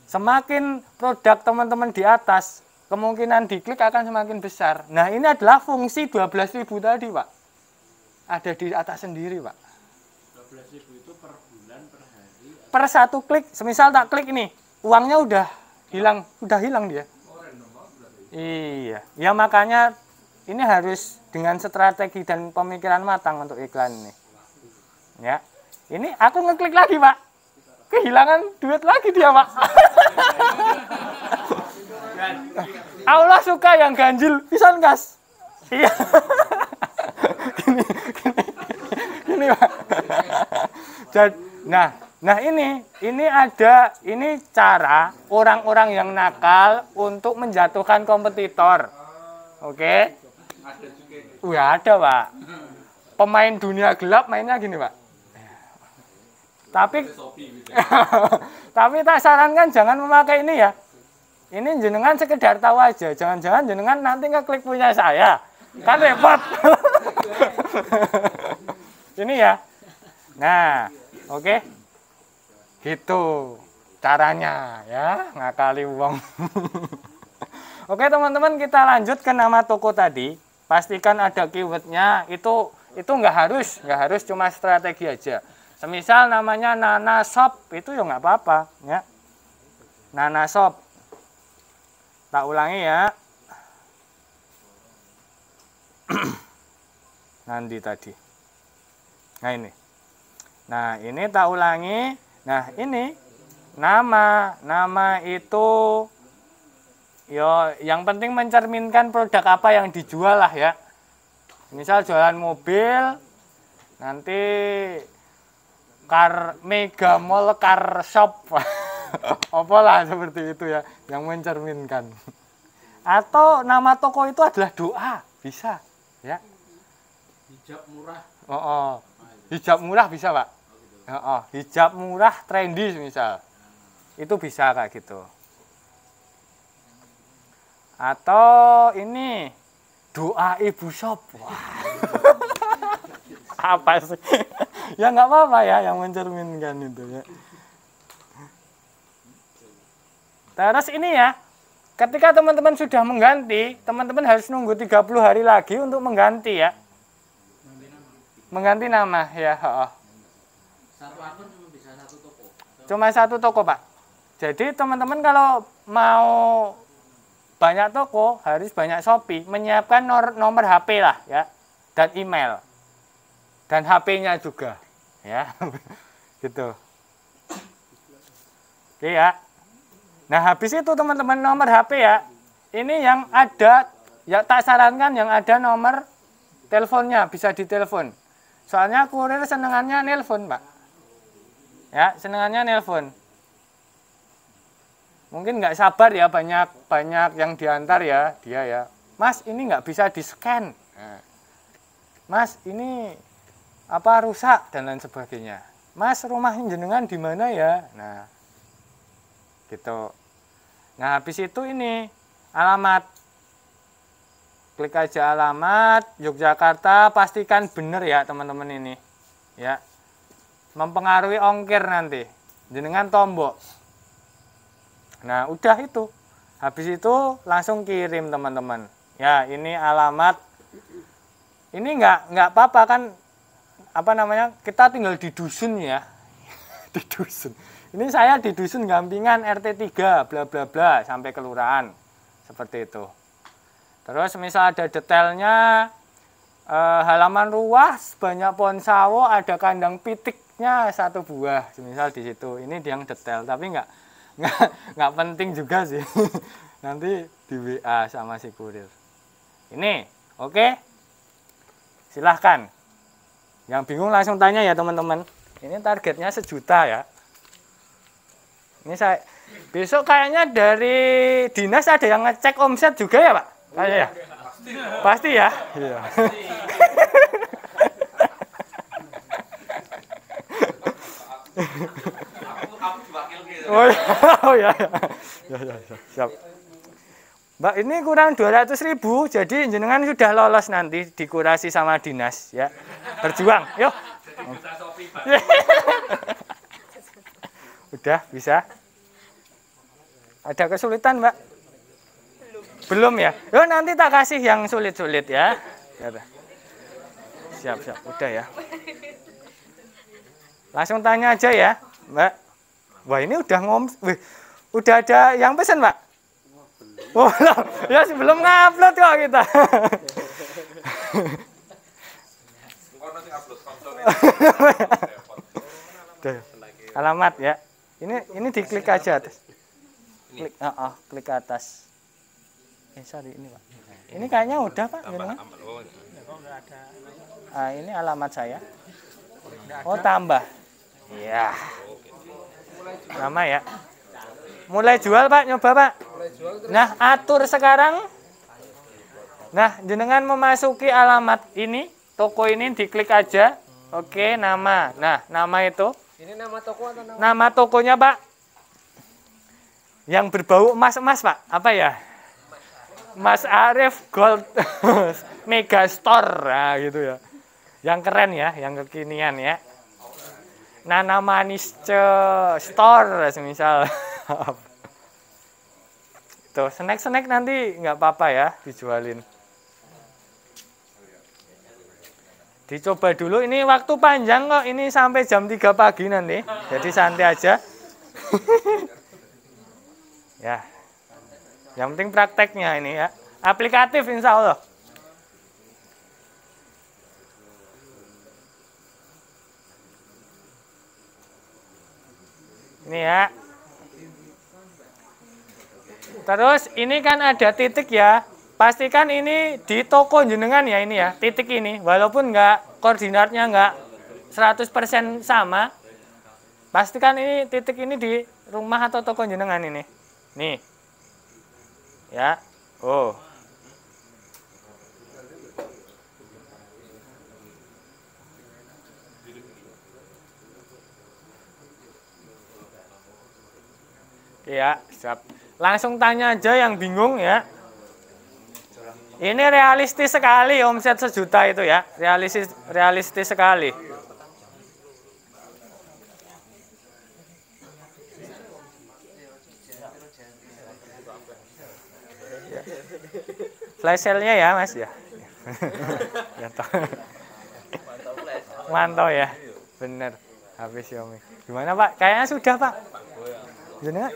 Semakin produk teman-teman di atas, kemungkinan diklik akan semakin besar. Nah, ini adalah fungsi 12.000 tadi, Pak. Ada di atas sendiri, Pak. 12.000 itu per bulan, per hari? Per satu klik, semisal tak klik ini, uangnya udah hilang dia. Iya, ya makanya ini harus dengan strategi dan pemikiran matang untuk iklan ini. Ya, ini aku ngeklik lagi, Pak. Kehilangan duit lagi dia, Pak. Allah suka yang ganjil, pisan gas. Iya. Gini, Pak. Nah ini cara orang-orang yang nakal untuk menjatuhkan kompetitor. Oke? Ada, Pak. Pemain dunia gelap mainnya gini, Pak. Tapi tak sarankan jangan memakai ini ya. Ini jenengan sekedar tahu aja. Jangan-jangan jenengan nanti ngeklik punya saya. Kan repot. Ini ya. Nah, oke. Gitu caranya ya, ngakali uang. Oke, teman-teman, kita lanjut ke nama toko tadi. Pastikan ada keywordnya. Itu nggak harus cuma strategi aja. Semisal namanya Nana Shop, itu ya nggak apa-apa ya. Nana Shop. Tak ulangi ya. Nanti tadi. Nah ini. Nah, ini tak ulangi. Nah, ini nama itu yang penting mencerminkan produk apa yang dijual lah ya. Misal jualan mobil, nanti Mega Mall Car Shop. Apalah seperti itu ya, yang mencerminkan. Atau nama toko itu adalah doa, bisa ya. Hijab murah. Hijab murah bisa, Pak. Hijab murah trendy misal. Itu bisa kayak gitu. Atau ini doa ibu shop. Wah. Apa sih? Ya nggak apa-apa ya, yang mencerminkan itu ya. Terus ini ya, ketika teman-teman sudah mengganti, teman-teman harus nunggu 30 hari lagi untuk mengganti ya. Mengganti nama ya. Satu akun cuma bisa satu toko? Cuma satu toko, Pak. Jadi teman-teman kalau mau banyak toko, harus banyak Shopee, menyiapkan nomor HP lah ya, dan email. Dan HP-nya juga ya. Gitu. Oke ya. Nah, habis itu teman-teman nomor HP ya. Ini yang ada ya, tak sarankan yang ada nomor teleponnya, bisa ditelepon. Soalnya kurir senengannya nelpon, Pak. Ya, senengannya nelpon. Mungkin nggak sabar ya, banyak yang diantar ya, dia ya. Mas, ini nggak bisa di-scan. Nah, Mas, ini apa rusak dan lain sebagainya. Mas, rumah jenengan di mana ya? Nah, gitu. Nah, habis itu ini alamat. Klik aja alamat Yogyakarta, pastikan benar ya teman-teman ini. Ya. Mempengaruhi ongkir nanti. Jenengan tombok. Nah, udah itu. Habis itu langsung kirim teman-teman. Ya, ini alamat. Ini nggak apa-apa kan, apa namanya, kita tinggal di dusun ya. Di dusun. Ini saya di dusun Gampingan RT 3 bla bla bla sampai kelurahan. Seperti itu. Terus misal ada detailnya, halaman luas, banyak pohon sawo, ada kandang pitiknya 1 buah. Misal di situ. Ini yang detail, tapi nggak penting juga sih. Nanti di WA sama si kurir. Ini, oke? Silahkan. Yang bingung langsung tanya ya teman-teman. Ini targetnya 1 juta ya. Ini saya besok kayaknya dari dinas ada yang ngecek omset juga ya Pak? Kayaknya ya. Pasti ya. Iya. Oh ya. Ya, siap. Mbak, ini kurang 200.000, jadi jenengan sudah lolos nanti dikurasi sama dinas ya. Berjuang, yuk. Udah bisa. Ada kesulitan, Mbak? Belum ya? Yuk nanti tak kasih yang sulit-sulit ya. Siap, udah ya. Langsung tanya aja ya, Mbak. Wah, ini udah ada yang pesen, Mbak? Oh, ya sebelum ngupload kok kita. Alamat ya. Ini diklik aja atas. Klik ke atas. Sorry ini Pak. Ini kayaknya udah Pak. Ini alamat saya. Oh tambah. Iya. Nama ya. Mulai jual Pak, nyoba Pak. Nah, atur sekarang. Nah, jenengan memasuki alamat ini, toko ini diklik aja. Oke, nama. Nah, nama itu. Ini nama toko atau nama? Nama tokonya, Pak. Yang berbau emas-emas, Pak. Apa ya? Mas Arif Gold Mega Store. Nah, gitu ya. Yang keren ya, yang kekinian ya. Nana Manisce Store, semisal. Tuh, snack-snack nanti nggak apa-apa ya dijualin. Dicoba dulu, ini waktu panjang kok, ini sampai jam 3 pagi nanti. Jadi santai aja. Ya. Yang penting prakteknya ini ya. Aplikatif insya Allah. Ini ya. Terus ini kan ada titik ya. Pastikan ini di toko jenengan ya ini ya. Titik ini. Walaupun nggak koordinatnya nggak 100% sama. Pastikan ini titik ini di rumah atau toko jenengan ini. Nih. Ya. Oh. Ya, siap. Langsung tanya aja yang bingung ya. Ini realistis sekali omset 1 juta itu ya. Realistis sekali. Ya. Flash sale-nya ya, Mas ya. Mantap ya. Bener. Habis Xiaomi. Gimana, Pak? Kayaknya sudah, Pak. Jenengan?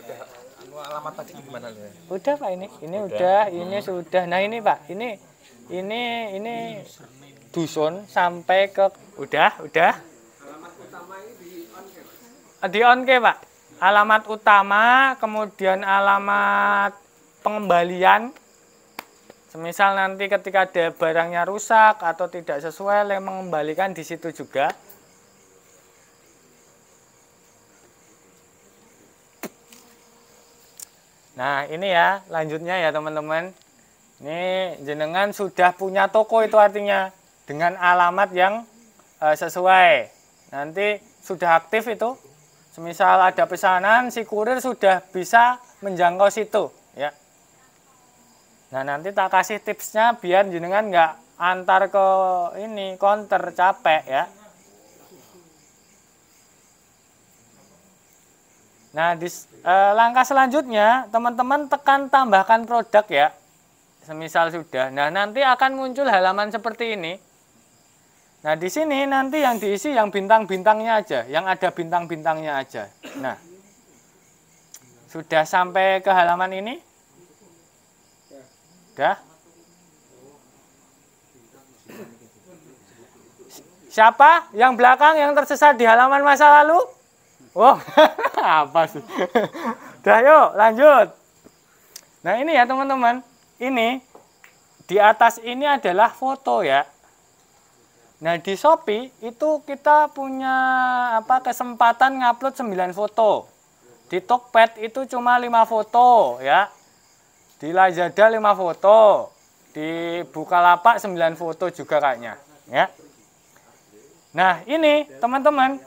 Alamat tadi gimana ya? Udah Pak ini udah, ini sudah. Nah ini Pak, ini dusun sampai ke udah. Alamat utama ini Di on Pak. Alamat utama, kemudian alamat pengembalian. Semisal nanti ketika ada barangnya rusak atau tidak sesuai, yang mengembalikan di situ juga. Nah ini ya lanjutnya ya teman-teman. Ini jenengan sudah punya toko itu artinya dengan alamat yang sesuai. Nanti sudah aktif itu. Semisal ada pesanan, si kurir sudah bisa menjangkau situ ya. Nah nanti tak kasih tipsnya biar jenengan nggak antar ke ini counter capek ya. Nah, langkah selanjutnya teman-teman tekan tambahkan produk ya. Semisal sudah. Nah, nanti akan muncul halaman seperti ini. Nah, di sini nanti yang diisi yang bintang-bintangnya aja, yang ada bintang-bintangnya aja. Nah, sudah sampai ke halaman ini? Sudah? Siapa yang belakang yang tersesat di halaman masa lalu? Oh, apa sih? Udah yuk, lanjut. Nah, ini ya teman-teman. Ini di atas ini adalah foto ya. Nah, di Shopee itu kita punya kesempatan ngupload 9 foto. Di Tokped itu cuma 5 foto ya. Di Lazada 5 foto. Di Bukalapak 9 foto juga kayaknya ya. Nah, ini teman-teman.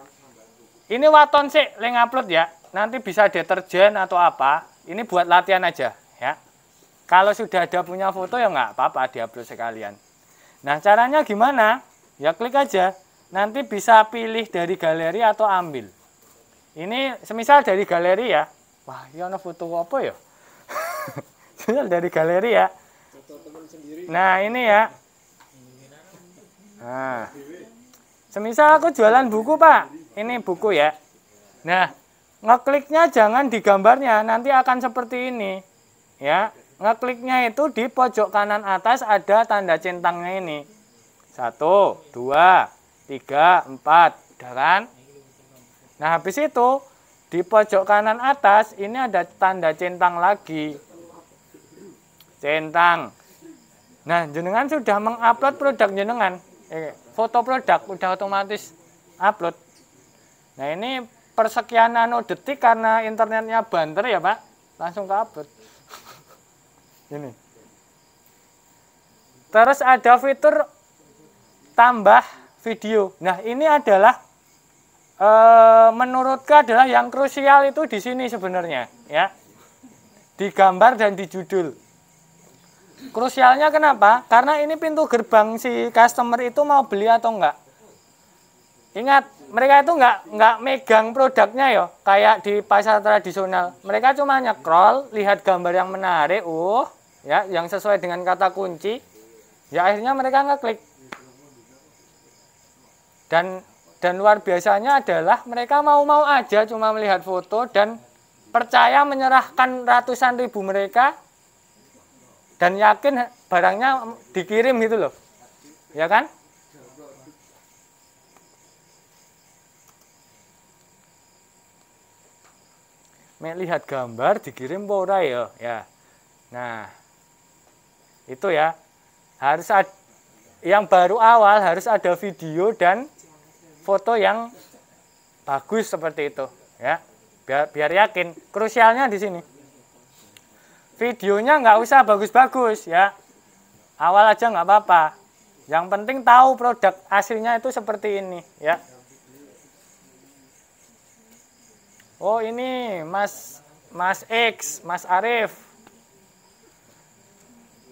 Ini waton sih yang upload ya. Nanti bisa deterjen atau apa. Ini buat latihan aja ya. Kalau sudah ada punya foto ya nggak apa-apa diupload sekalian. Nah, caranya gimana? Ya klik aja, nanti bisa pilih dari galeri atau ambil. Ini semisal dari galeri ya. Wah, ini ada foto apa ya? Semisal dari galeri ya. Nah, ini ya. Nah, semisal aku jualan buku Pak, ini buku ya. Nah, ngekliknya jangan di gambarnya, nanti akan seperti ini. Ya, ngekliknya itu di pojok kanan atas ada tanda centangnya ini. 1, 2, 3, 4, udah kan? Nah, habis itu di pojok kanan atas ini ada tanda centang lagi. Centang. Nah, jenengan sudah mengupload produk jenengan. Foto produk udah otomatis upload. Nah, ini persekian nanodetik karena internetnya banter ya, Pak. Langsung ke upload. Ini. Terus ada fitur tambah video. Nah, ini adalah menurutku adalah yang krusial itu di sini sebenarnya, ya. Di gambar dan di judul. Krusialnya kenapa? Karena ini pintu gerbang si customer itu mau beli atau enggak. Ingat, mereka itu enggak megang produknya ya, kayak di pasar tradisional. Mereka cuma nyekrol, lihat gambar yang menarik, ya, yang sesuai dengan kata kunci. Ya akhirnya mereka ngeklik. Dan luar biasanya adalah mereka mau-mau aja cuma melihat foto dan percaya menyerahkan ratusan ribu mereka dan yakin barangnya dikirim gitu loh. Ya kan? Melihat gambar dikirim ora ya. Nah, itu ya. Harus ada yang baru awal harus ada video dan foto yang bagus seperti itu ya, biar yakin. Krusialnya di sini videonya nggak usah bagus-bagus ya, awal aja nggak apa-apa, yang penting tahu produk aslinya itu seperti ini ya. Oh, ini Mas X, Mas Arif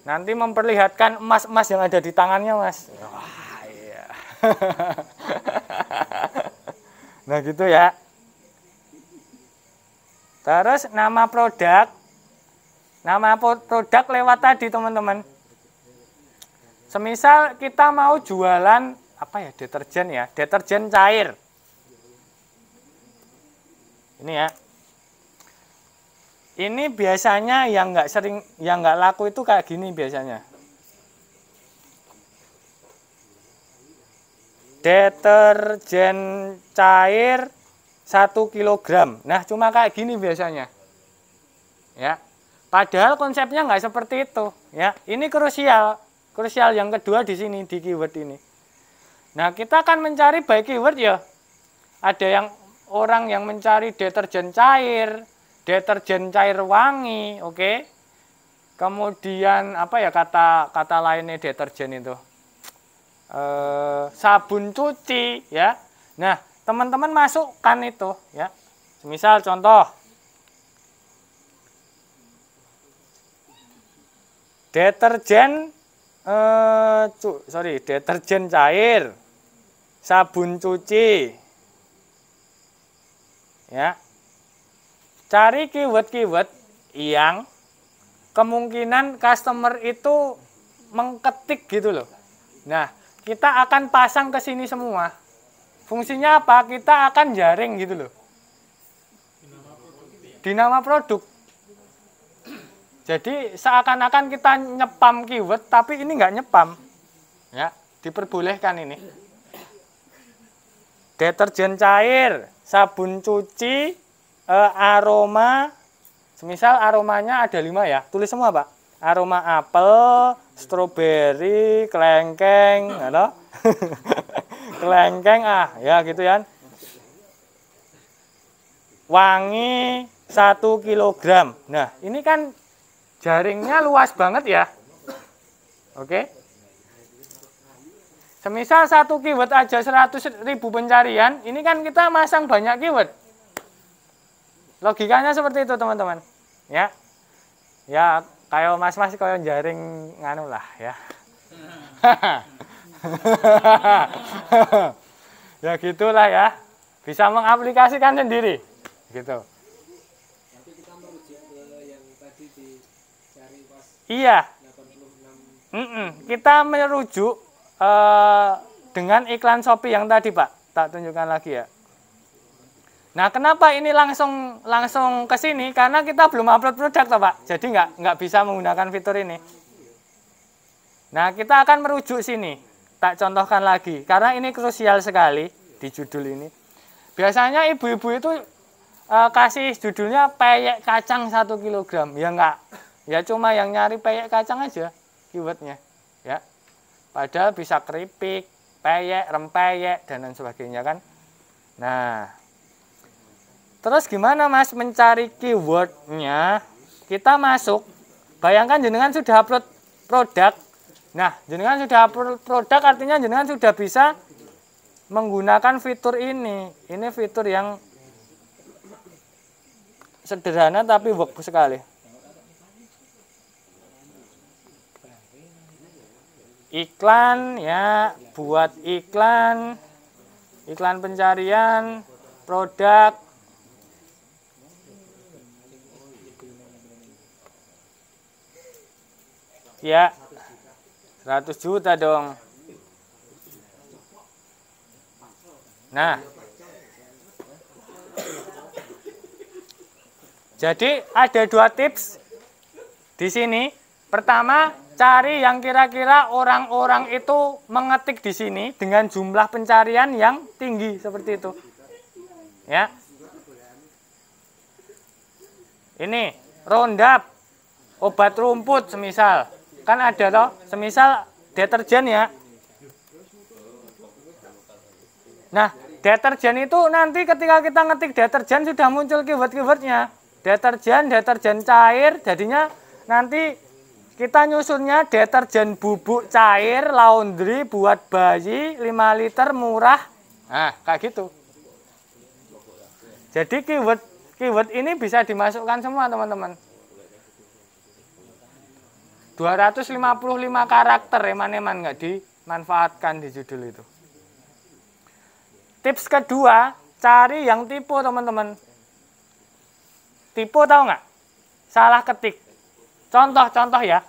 nanti memperlihatkan emas-emas yang ada di tangannya, Mas. Wah, iya. Nah, gitu ya. Terus nama produk. Nama produk lewat tadi, teman-teman. Semisal kita mau jualan apa ya? Deterjen ya, deterjen cair. Ini ya. Ini biasanya yang nggak laku itu kayak gini biasanya. Deterjen cair 1 kg. Nah, cuma kayak gini biasanya. Ya. Padahal konsepnya nggak seperti itu, ya. Ini krusial. Krusial yang kedua di sini di keyword ini. Nah, kita akan mencari by keyword ya. Ada yang orang yang mencari deterjen cair, deterjen cair wangi, oke. Kemudian apa ya kata lainnya deterjen itu? Sabun cuci ya. Nah, teman-teman masukkan itu ya. Misal contoh deterjen deterjen cair, sabun cuci ya. cari keyword-keyword yang kemungkinan customer itu mengketik gitu loh. Nah, kita akan pasang ke sini semua. Fungsinya apa? Kita akan jaring gitu loh. Di nama produk. Jadi seakan-akan kita nyepam keyword, tapi ini nggak nyepam. Ya, diperbolehkan ini. Deterjen cair, sabun cuci, aroma, semisal aromanya ada 5 ya, tulis semua Pak. Aroma apel, stroberi, kelengkeng, atau kelengkeng ya gitu ya. Wangi 1 kilogram. Nah, ini kan jaringnya luas banget ya. Oke. Semisal satu keyword aja 100.000 pencarian, ini kan kita masang banyak keyword. Logikanya seperti itu teman-teman. Ya, ya kayak mas-mas kayak jaring nganu lah ya. Ya gitulah ya. Bisa mengaplikasikan sendiri. Gitu. Nanti kita merujuk ke yang tadi dicari pas Iya. 86. Kita merujuk dengan iklan Shopee yang tadi Pak, tak tunjukkan lagi ya. Nah, kenapa ini langsung ke sini? Karena kita belum upload produk toh Pak, jadi nggak bisa menggunakan fitur ini. Nah, kita akan merujuk sini, tak contohkan lagi, karena ini krusial sekali di judul ini. Biasanya ibu-ibu itu kasih judulnya peyek kacang 1 kilogram, ya nggak, ya cuma yang nyari peyek kacang aja keywordnya, ya. Padahal bisa keripik, peyek, rempeyek, dan lain sebagainya kan. Nah, terus gimana Mas mencari keywordnya? Kita masuk, bayangkan jenengan sudah upload produk. Nah, jenengan sudah upload produk artinya jenengan sudah bisa menggunakan fitur ini. Ini fitur yang sederhana tapi work sekali. Iklan ya, buat iklan pencarian produk. Ya, 100 juta dong. Nah, jadi ada 2 tips di sini. Pertama, cari yang kira-kira orang-orang itu mengetik di sini dengan jumlah pencarian yang tinggi seperti itu. Ya. Ini Roundup, obat rumput semisal. Kan ada toh, semisal deterjen ya. Nah, deterjen itu nanti ketika kita ngetik deterjen sudah muncul keyword-keywordnya. Deterjen cair, jadinya nanti kita nyusunnya deterjen bubuk cair, laundry buat bayi 5 liter murah. Nah, kayak gitu. Jadi keyword ini bisa dimasukkan semua teman-teman. 255 karakter eman-eman nggak dimanfaatkan di judul itu. Tips kedua, cari yang tipe teman-teman. Tipe tahu nggak? Salah ketik. Contoh ya,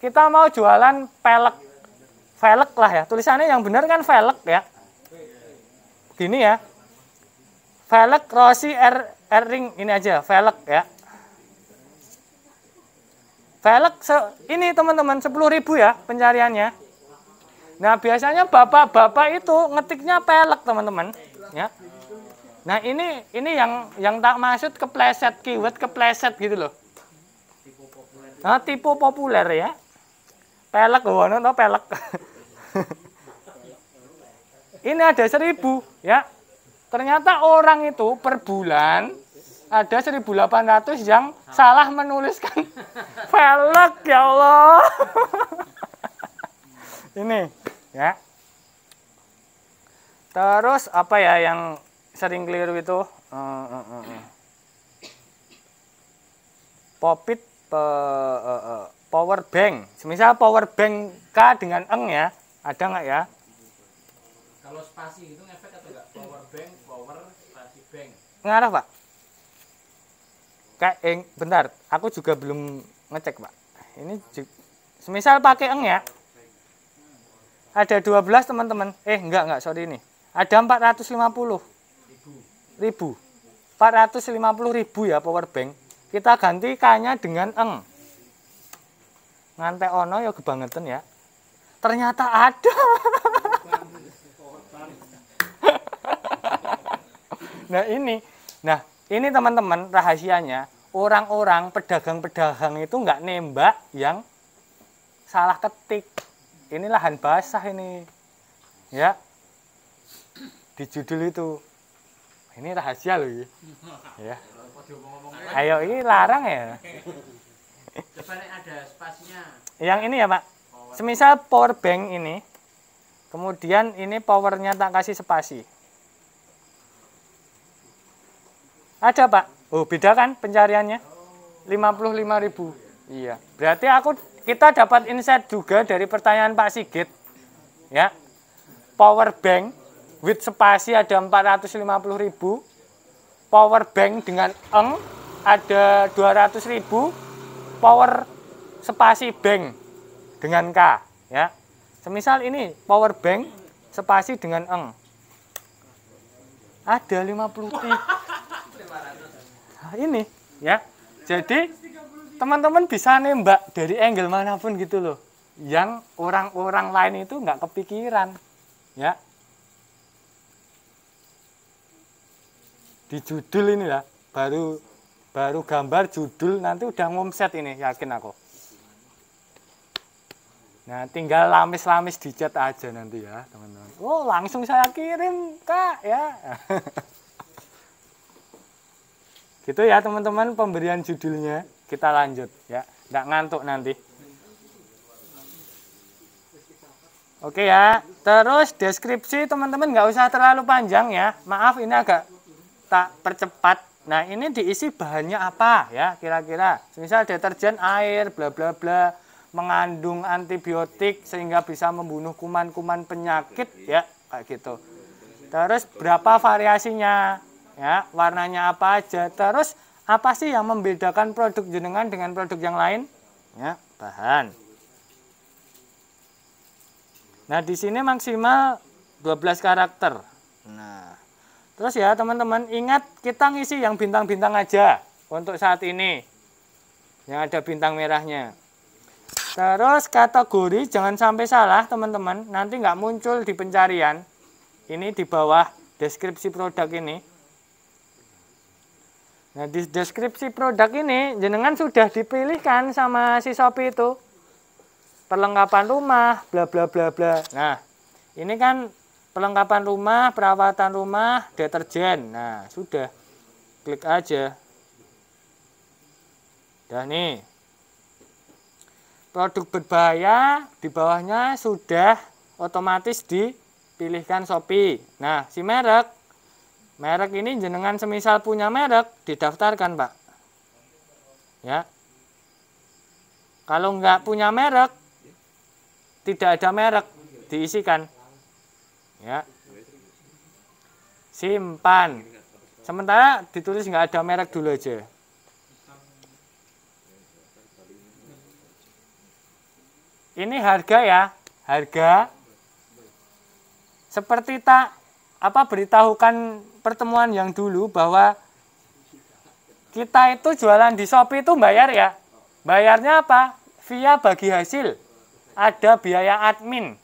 kita mau jualan velg lah ya, tulisannya yang benar kan velg ya. Gini ya, velg Rossi R-ring ini aja, velg ya. Velg ini teman-teman 10.000 ya pencariannya. Nah biasanya bapak-bapak itu ngetiknya velg teman-teman ya. Nah ini yang tak maksud kepleset keyword kepleset gitu loh. Nah, tipe populer ya. Pelek wono to pelek. Ini ada 1.000 ya. Ternyata orang itu per bulan ada 1.800 yang salah menuliskan pelek ya Allah. Ini ya. Terus apa ya yang sering keliru itu? Popit power bank, semisal power bank K dengan eng ya, ada nggak ya? Kalau spasi itu ngefek atau enggak? Power bank, power, spasi bank. Ngarah Pak? bentar, aku juga belum ngecek, Pak. Ini semisal pakai eng ya. Ada 12 teman-teman. Enggak, sorry ini. Ada 450 ribu. 450 ribu ya power bank. Kita ganti K-nya dengan eng. Ngantek ono ya kebangetan ya. Ternyata ada. Nah ini teman-teman rahasianya. Orang-orang pedagang-pedagang itu nggak nembak yang salah ketik. Ini lahan basah ini, ya. Di judul itu, ini rahasia loh, ya. Ayo ini larang ya. Coba nih ada spasinya. Yang ini ya Pak. Semisal power bank ini, kemudian ini powernya tak kasih spasi. Ada Pak. Oh beda kan pencariannya? 55.000. Iya. Berarti kita dapat insight juga dari pertanyaan Pak Sigit. Ya. Power bank with spasi ada 450.000. Power bank dengan eng ada 200.000. Power spasi bank dengan K, ya. Semisal ini power bank spasi dengan eng. Ada 50.000. Nah, ini, ya. Jadi teman-teman bisa nembak dari angle manapun gitu loh, yang orang-orang lain itu nggak kepikiran, ya. Di judul ini ya, baru gambar judul nanti udah ngomset ini, yakin aku. Nah tinggal lamis-lamis dicat aja nanti ya teman-teman. Oh langsung saya kirim Kak ya. Gitu ya teman-teman pemberian judulnya. Kita lanjut ya, nggak ngantuk nanti. Oke ya, terus deskripsi teman-teman nggak usah terlalu panjang ya. Maaf ini agak tak percepat. Nah ini diisi bahannya apa ya kira-kira. Misal deterjen air, bla bla bla, mengandung antibiotik sehingga bisa membunuh kuman-kuman penyakit ya kayak gitu. Terus berapa variasinya ya, warnanya apa aja. Terus apa sih yang membedakan produk jenengan dengan produk yang lain? Ya, bahan. Nah, di sini maksimal 12 karakter. Nah, terus ya teman-teman, ingat kita ngisi yang bintang-bintang aja untuk saat ini. Yang ada bintang merahnya. Terus kategori jangan sampai salah teman-teman. Nanti nggak muncul di pencarian. Ini di bawah deskripsi produk ini. Nah, di deskripsi produk ini jenengan sudah dipilihkan sama si Shopee itu. Perlengkapan rumah, bla bla bla bla. Nah, ini kan perlengkapan rumah, perawatan rumah, deterjen. Nah, sudah. Klik aja. Dan nih. Produk berbahaya di bawahnya sudah otomatis dipilihkan Shopee. Nah, si merek ini jenengan semisal punya merek, didaftarkan Pak. Ya. Kalau nggak punya merek, tidak ada merek, diisikan. Ya. Simpan. Sementara ditulis nggak ada merek dulu aja. Ini harga ya, harga. Seperti beritahukan pertemuan yang dulu bahwa kita itu jualan di Shopee itu bayar ya. Bayarnya apa? Via bagi hasil. Ada biaya admin.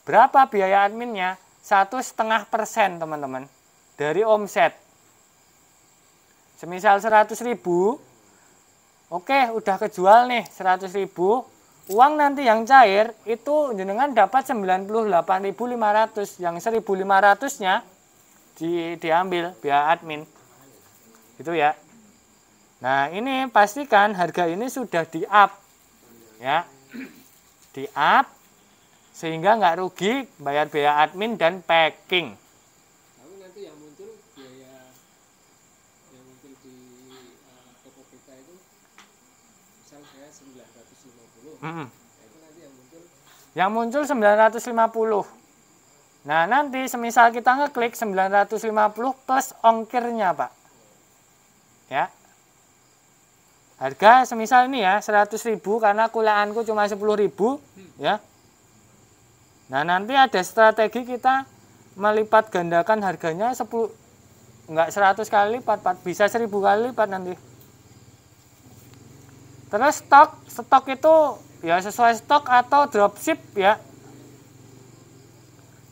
Berapa biaya adminnya? 1,5% teman-teman. Dari omset. Semisal 100.000. Oke, udah kejual nih 100.000. Uang nanti yang cair itu jenengan dapat 98.500. Yang 1.500-nya diambil biaya admin. Gitu ya. Nah, ini pastikan harga ini sudah di-up. Ya. Di-up sehingga nggak rugi bayar biaya admin dan packing. Tapi nanti yang muncul biaya yang muncul di toko kita itu misal saya 950. Nah, itu nanti yang muncul 950. Nah, nanti semisal kita ngeklik 950 plus ongkirnya, Pak. Ya. Harga semisal ini ya 100.000 karena kulaanku cuma 10.000 ya. Nah, nanti ada strategi kita melipat gandakan harganya 10 enggak 100 kali lipat, bisa 1000 kali lipat nanti. Terus stok itu ya sesuai stok atau dropship ya.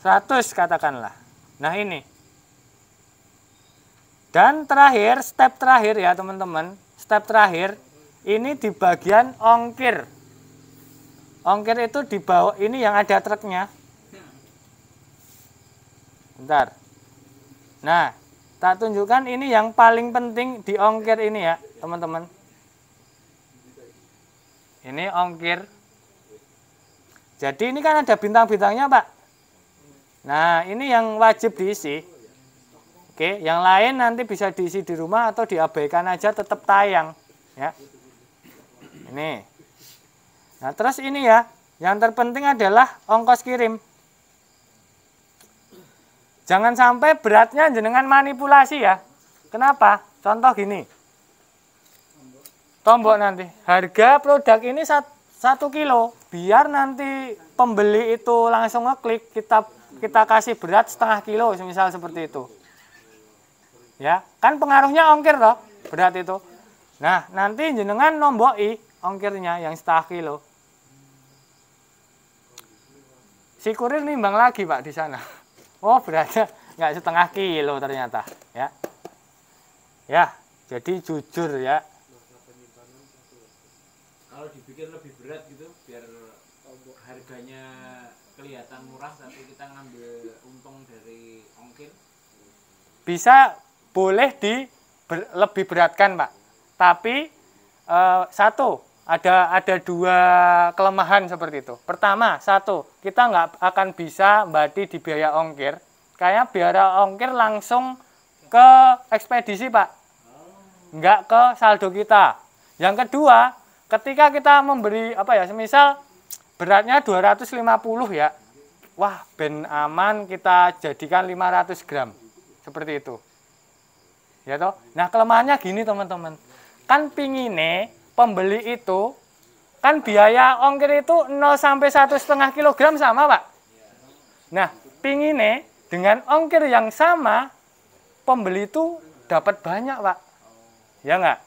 100 katakanlah. Nah, ini. Dan terakhir, step terakhir ya teman-teman. Step terakhir, ini di bagian ongkir. Ongkir itu di bawah, ini yang ada truknya. Bentar. Nah, tak tunjukkan ini yang paling penting di ongkir ini ya teman-teman. Ini ongkir. Jadi ini kan ada bintang-bintangnya Pak. Nah, ini yang wajib diisi. Oke, yang lain nanti bisa diisi di rumah atau diabaikan aja, tetap tayang ya. Ini. Nah, terus ini ya, yang terpenting adalah ongkos kirim. Jangan sampai beratnya jenengan manipulasi ya. Kenapa? Contoh gini. Tombok nanti. Harga produk ini 1 kilo. Biar nanti pembeli itu langsung ngeklik, kita kasih berat setengah kilo, misal seperti itu. Ya, kan pengaruhnya ongkir toh, berat itu. Nah, nanti jenengan nomboki ongkirnya yang setengah kilo. Si kurir nimbang lagi Pak di sana. Oh, beratnya nggak setengah kilo ternyata, ya. Ya, jadi jujur ya. Kalau dibikin lebih berat gitu, biar harganya kelihatan murah tapi kita ngambil untung dari ongkir. Bisa, boleh lebih beratkan Pak. Tapi satu, ada 2 kelemahan seperti itu. Pertama, kita nggak akan bisa bati di biaya ongkir. Kayak biaya ongkir langsung ke ekspedisi Pak. Nggak ke saldo kita. Yang kedua, ketika kita memberi semisal beratnya 250 ya. Wah, ben aman kita jadikan 500 gram. Seperti itu. Ya toh. Nah, kelemahannya gini teman-teman. Kan pingine pembeli itu kan biaya ongkir itu 0 sampai 1,5 kilogram sama, Pak. Nah, pingine dengan ongkir yang sama pembeli itu dapat banyak, Pak. Ya enggak?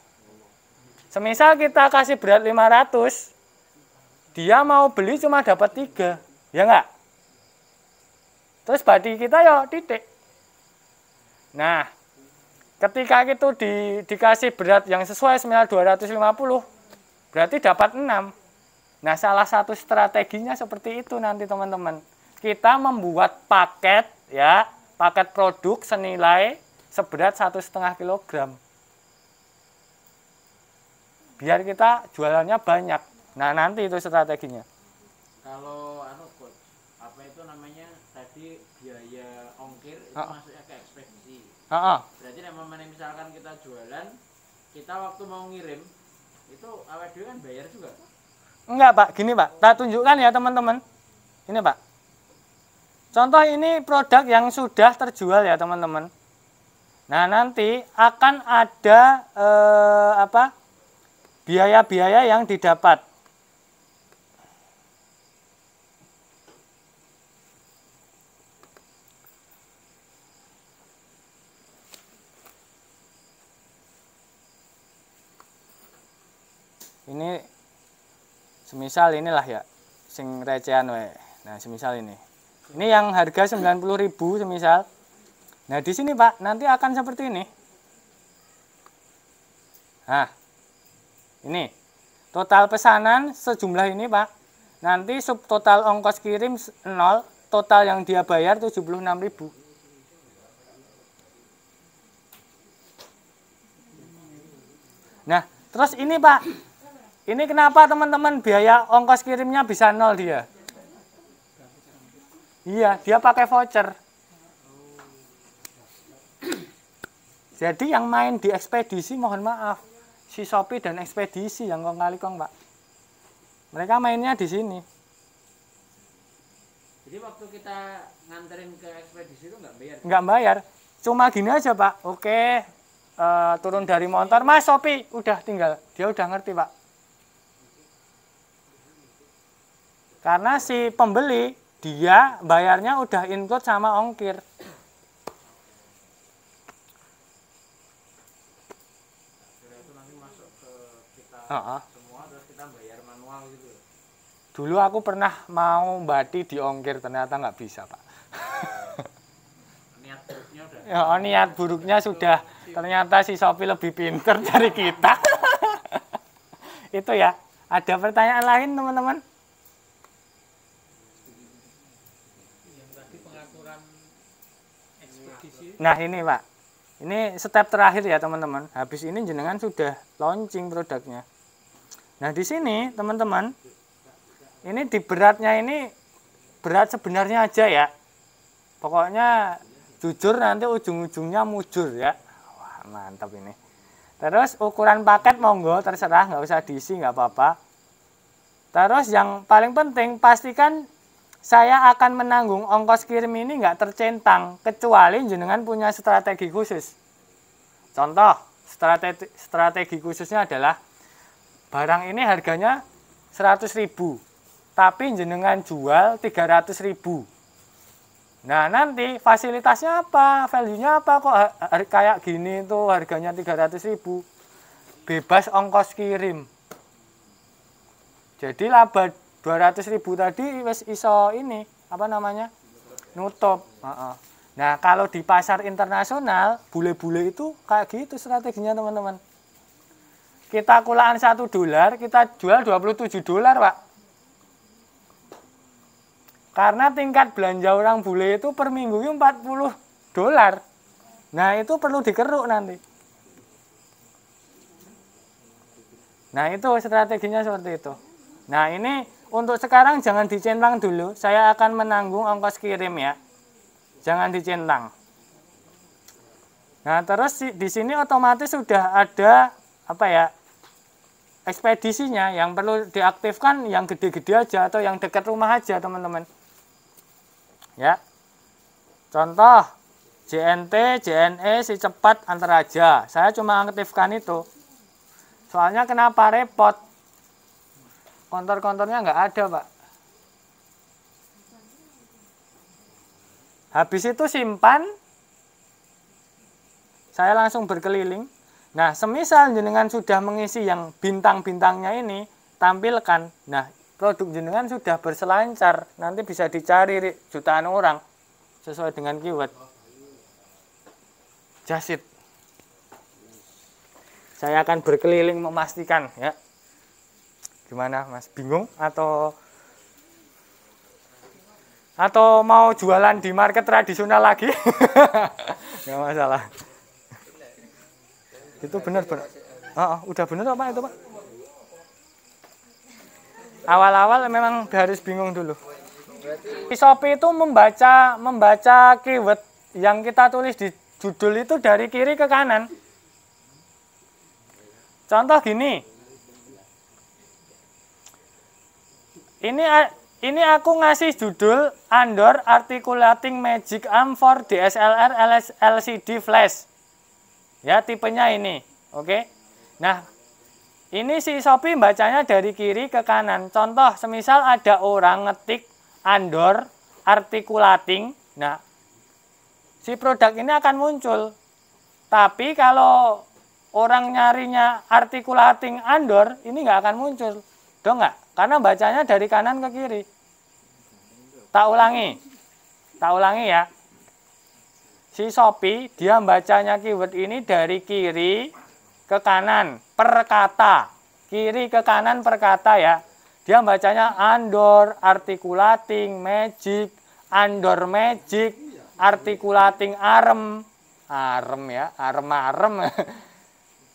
Semisal kita kasih berat 500, dia mau beli cuma dapat 3. Ya enggak? Terus badi kita ya titik. Nah, ketika itu dikasih berat yang sesuai semisal 250, berarti dapat 6. Nah, salah satu strateginya seperti itu nanti teman-teman. Kita membuat paket ya, paket produk senilai seberat 1,5 kilogram. Biar kita jualannya banyak. Nah, nanti itu strateginya. Kalau coach, apa itu namanya tadi biaya ongkir itu masuknya ke ekspedisi. Berarti misalkan kita jualan, kita waktu mau ngirim itu awal dhewe kan bayar juga. Enggak Pak, gini Pak, tak tunjukkan ya teman-teman. Ini Pak. Contoh ini produk yang sudah terjual ya teman-teman. Nah, nanti akan ada biaya-biaya yang didapat. Ini semisal inilah ya, sing recehan we. Nah, semisal ini. Ini yang harga 90.000 semisal. Nah, di sini Pak, nanti akan seperti ini. Nah, ini total pesanan sejumlah ini Pak. Nanti subtotal ongkos kirim 0, total yang dia bayar 76.000. Nah, terus ini Pak, ini kenapa teman-teman biaya ongkos kirimnya bisa 0 dia? Iya, dia pakai voucher. Jadi yang main di ekspedisi mohon maaf, si Shopee dan ekspedisi yang kong kali kong Pak. Mereka mainnya di sini. Jadi waktu kita nganterin ke ekspedisi itu nggak bayar? Nggak bayar, cuma gini aja Pak. Oke, turun dari motor, Mas Shopee, udah tinggal, dia udah ngerti Pak. Karena si pembeli, dia bayarnya udah include sama ongkir. Itu nanti masuk ke kita semua, terus kita bayar manual gitu. Dulu aku pernah mau bati di ongkir, ternyata nggak bisa Pak. Niat buruknya udah. Ya, niat buruknya sudah, ternyata si Shopee lebih pinter dari kita. Itu ya. Ada pertanyaan lain teman-teman? Yang tadi pengaturan ekspedisi. Nah ini Pak, ini step terakhir ya teman-teman. Habis ini jenengan sudah launching produknya. Nah di sini teman-teman, ini di beratnya ini berat sebenarnya aja ya. Pokoknya jujur nanti ujung-ujungnya mujur ya. Wah mantap ini. Terus ukuran paket monggo terserah, nggak usah diisi nggak apa-apa. Terus yang paling penting pastikan saya akan menanggung ongkos kirim ini nggak tercentang kecuali jenengan punya strategi khusus. Contoh strategi khususnya adalah barang ini harganya 100.000, tapi jenengan jual 300.000. Nah nanti fasilitasnya apa, value-nya apa kok kayak gini tuh harganya 300.000, bebas ongkos kirim. Jadi laba 200.000 tadi wis iso ini apa namanya nutup. Nah kalau di pasar internasional bule-bule itu kayak gitu strateginya teman-teman. Kita kulaan $1, kita jual $27 Pak. Karena tingkat belanja orang bule itu per minggu $40. Nah itu perlu dikeruk nanti. Nah itu strateginya seperti itu. Nah ini untuk sekarang jangan dicentang dulu. Saya akan menanggung ongkos kirim ya. Jangan dicentang. Nah terus di sini otomatis sudah ada apa ya, ekspedisinya. Yang perlu diaktifkan yang gede-gede aja atau yang dekat rumah aja teman-teman. Ya, contoh JNT, JNE, si cepat antar aja. Saya cuma aktifkan itu. Soalnya kenapa repot? Kontor-kontornya nggak ada Pak. Habis itu simpan. Saya langsung berkeliling. Nah, semisal jenengan sudah mengisi yang bintang-bintangnya ini, tampilkan. Nah, produk jenengan sudah berselancar, nanti bisa dicari jutaan orang sesuai dengan keyword. Just it. Saya akan berkeliling memastikan ya. Gimana Mas? Bingung atau mau jualan di market tradisional lagi? Nggak masalah. Itu benar. Udah benar apa itu Pak? Awal-awal memang harus bingung dulu. Shopee itu membaca keyword yang kita tulis di judul itu dari kiri ke kanan. Contoh gini. Ini aku ngasih judul Andor Articulating Magic Arm for DSLR LCD Flash. Ya, tipenya ini. Oke. Nah, ini si Shopee bacanya dari kiri ke kanan. Contoh, semisal ada orang ngetik Andor Articulating. Nah, si produk ini akan muncul. Tapi kalau orang nyarinya Articulating Andor, ini nggak akan muncul. Dong nggak? Karena bacanya dari kanan ke kiri. Tak ulangi ya. Si Shopee dia bacanya keyword ini dari kiri ke kanan per kata. Kiri ke kanan per kata ya. Dia bacanya Andor Articulating Magic, Andor Magic, Articulating Arm. Arm ya, arem.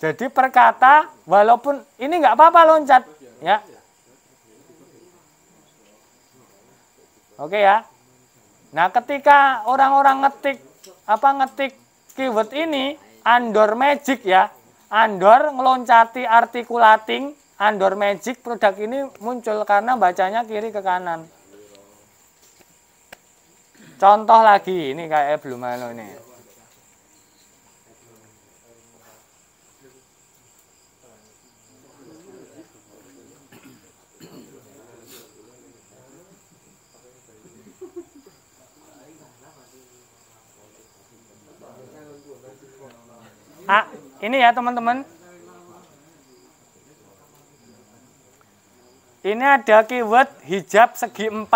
Jadi per kata, walaupun ini nggak apa-apa loncat ya. Oke ya. Nah, ketika orang-orang ngetik keyword ini Andor Magic ya. Andor ngeloncati articulating Andor Magic, produk ini muncul karena bacanya kiri ke kanan. Contoh lagi, ini kayak belum ini. Ini ya teman-teman. Ini ada keyword hijab segi 4.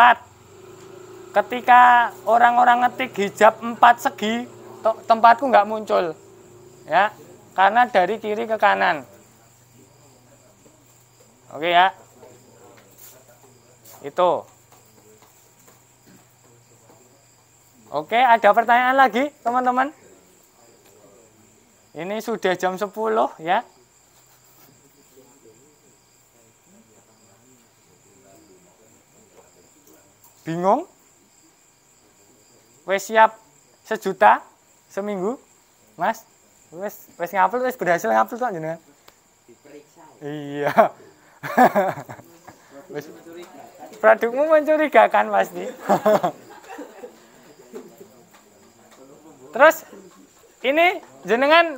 Ketika orang-orang ngetik hijab 4 segi, tempatku nggak muncul. Ya, karena dari kiri ke kanan. Oke ya. Itu. Oke, ada pertanyaan lagi, teman-teman? Ini sudah jam 10 ya. Bingung? Wes siap 1 juta seminggu, Mas? Wes ngupload, wes berhasil ngupload kok jenengan? Diperiksa. Iya. Produkmu mencurigakan pasti. Terus ini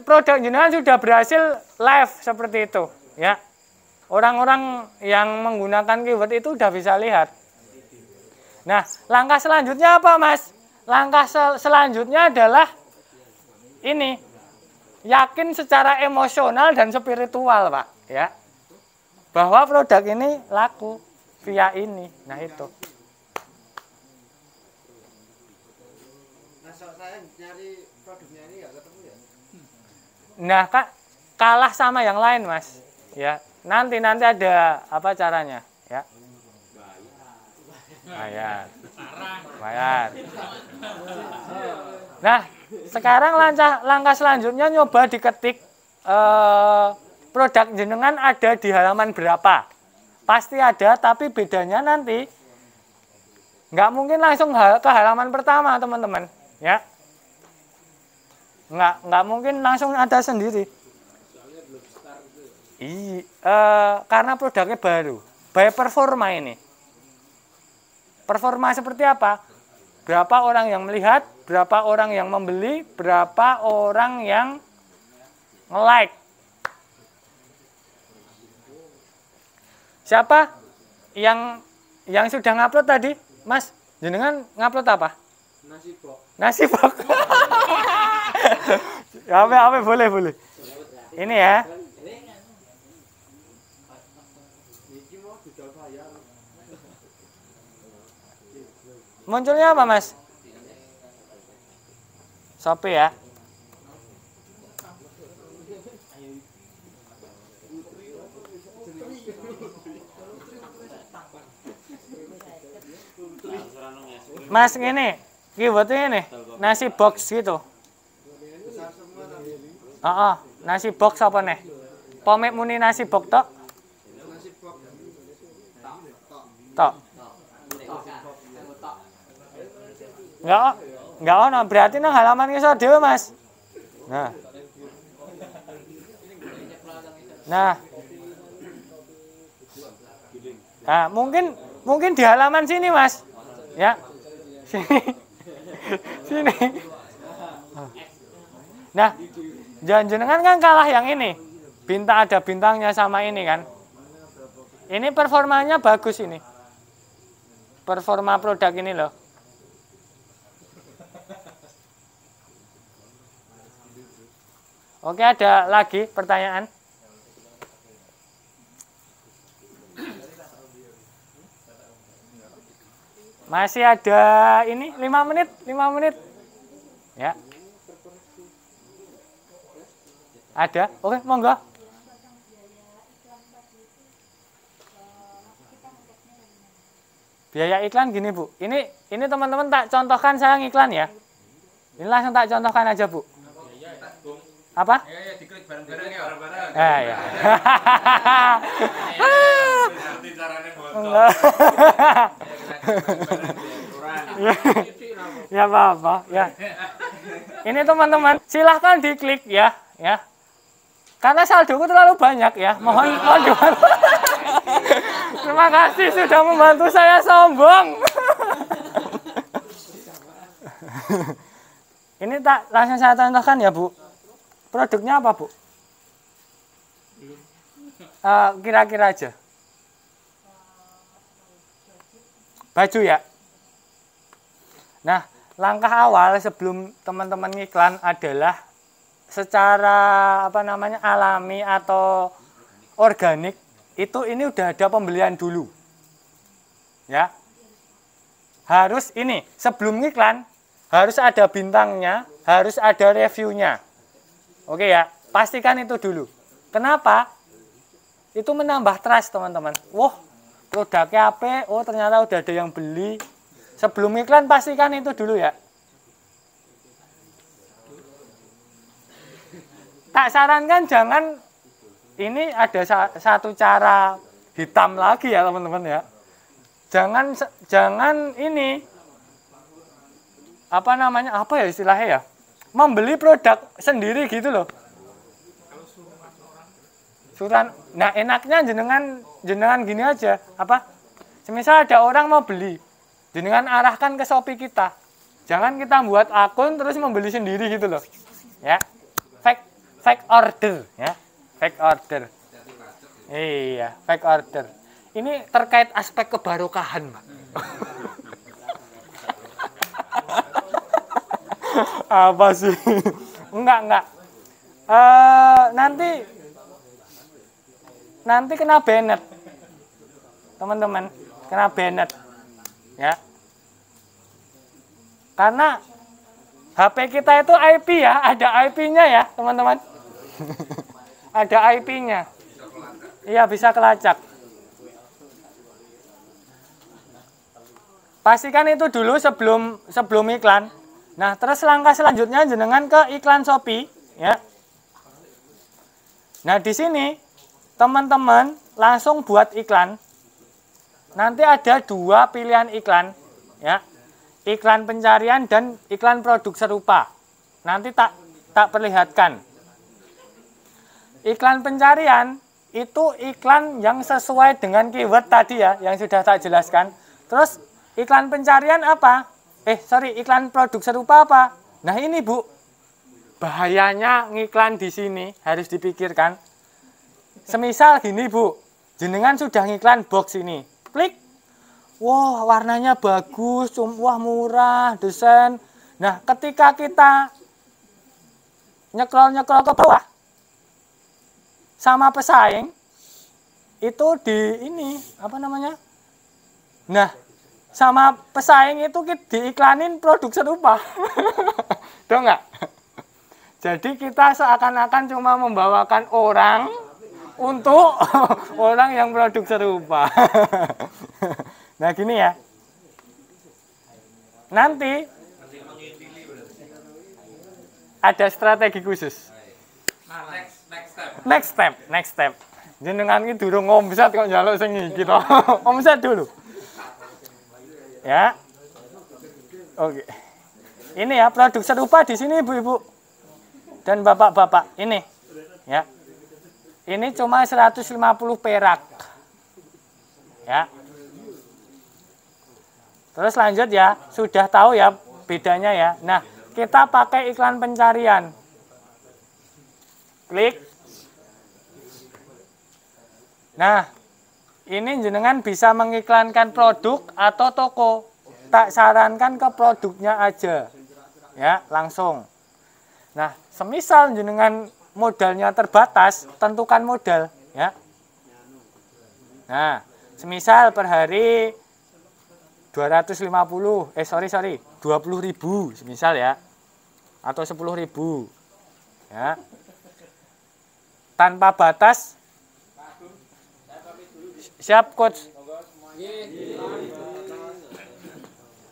produk jenengan sudah berhasil live seperti itu, ya. Orang-orang yang menggunakan keyword itu udah bisa lihat. Nah, langkah selanjutnya apa, Mas? Langkah selanjutnya adalah ini, yakin secara emosional dan spiritual, Pak, ya, bahwa produk ini laku via ini. Nah, itu. Nah, saya nyari produknya ini nggak ketemu ya. Nah, Kak, kalah sama yang lain, Mas. Ya, nanti ada apa caranya, ya? Bayar. Nah, sekarang langkah selanjutnya nyoba diketik produk jenengan ada di halaman berapa. Pasti ada, tapi bedanya nanti nggak mungkin langsung ke halaman pertama, teman-teman. Ya, nggak mungkin langsung ada sendiri. Karena produknya baru, by performa ini. Performa seperti apa? Berapa orang yang melihat, berapa orang yang membeli, berapa orang yang nge-like. Siapa yang sudah ngupload tadi? Mas, jenengan ngupload apa? Nasi box. Apa boleh. Ini ya. Munculnya apa, Mas? Shopee ya. Mas, ini keywordnya ini nasi box gitu. Nasi box apa nih? Pomik muni nasi box tok. Tok. Enggak ono, berarti nang halaman iso dhewe, Mas. Nah, mungkin di halaman sini, Mas. Ya. Sini. Nah, jenengan kan kalah yang ini. Ada bintangnya sama ini kan. Ini performanya bagus ini. Performa produk ini loh. Oke, ada lagi pertanyaan? Masih ada ini 5 menit. Ya. Ada? Oke, monggo. Biaya iklan gini, Bu. Ini teman-teman tak contohkan saya ngiklan ya. Ini langsung tak contohkan aja, Bu. Apa? Ya, diklik bareng-bareng ya. Ya. Nanti caranya botol. Ya apa-apa ya. Ini teman-teman silahkan diklik ya. Karena saldoku terlalu banyak ya. Mohon dibantu. Terima kasih sudah membantu saya sombong. Ini tak langsung saya contohkan ya, Bu. Produknya apa, Bu? Kira-kira aja. Baju ya. Nah, langkah awal sebelum teman-teman ngiklan adalah secara apa namanya alami atau organik itu ini udah ada pembelian dulu. Ya. Harus ini sebelum iklan harus ada bintangnya, harus ada reviewnya. Oke ya, pastikan itu dulu. Kenapa? Itu menambah trust teman-teman. Wah, produknya apa? Oh ternyata udah ada yang beli. Sebelum iklan pastikan itu dulu ya. Tak sarankan jangan, ini ada satu cara hitam lagi ya teman-teman ya. Jangan ini apa namanya, apa ya istilahnya ya, membeli produk sendiri gitu loh. Nah enaknya jenengan gini aja, apa? Semisal ada orang mau beli, jenengan arahkan ke Shopee kita. Jangan kita buat akun terus membeli sendiri gitu loh. Ya. Fake order ya. Fake order. Iya, fake order. Ini terkait aspek kebarokahan, Pak. Apa sih? Enggak. Nanti kena banned. Teman-teman, kena banned. Ya. Karena HP kita itu IP ya, ada IP-nya ya, teman-teman. Ada IP-nya. Iya, bisa kelacak. Pastikan itu dulu sebelum iklan. Nah, terus langkah selanjutnya jenengan ke iklan Shopee, ya. Nah, di sini teman-teman langsung buat iklan. Nanti ada 2 pilihan iklan, ya. Iklan pencarian dan iklan produk serupa. Nanti tak perlihatkan. Iklan pencarian itu iklan yang sesuai dengan keyword tadi ya, yang sudah tak jelaskan. Terus iklan pencarian apa? Iklan produk serupa apa? Nah ini Bu, bahayanya ngiklan di sini harus dipikirkan. Semisal gini Bu, jenengan sudah ngiklan box ini, klik, wah warnanya bagus, wah murah, desain. Nah ketika kita nyekrol ke bawah, sama pesaing, itu di ini, apa namanya? Nah, sama pesaing itu diiklanin produk serupa. Tahu nggak? Jadi kita seakan-akan cuma membawakan orang untuk orang yang produk serupa. Nah gini ya. Nanti ada strategi khusus. Next step. Jenengan iki durung omset kok njaluk sing iki to. Omset dulu. Ya. Oke. Ini ya produk serupa di sini Ibu-ibu dan Bapak-bapak. Ini. Ya. Ini cuma 150 perak. Ya. Terus lanjut ya, sudah tahu ya bedanya ya. Nah, kita pakai iklan pencarian. Klik. Nah, ini jenengan bisa mengiklankan produk atau toko. Tak sarankan ke produknya aja. Ya, langsung. Nah, semisal jenengan modalnya terbatas, tentukan modal, ya. Nah, semisal per hari 20.000, semisal ya. Atau 10.000. Ya. Tanpa batas. Siap, Coach.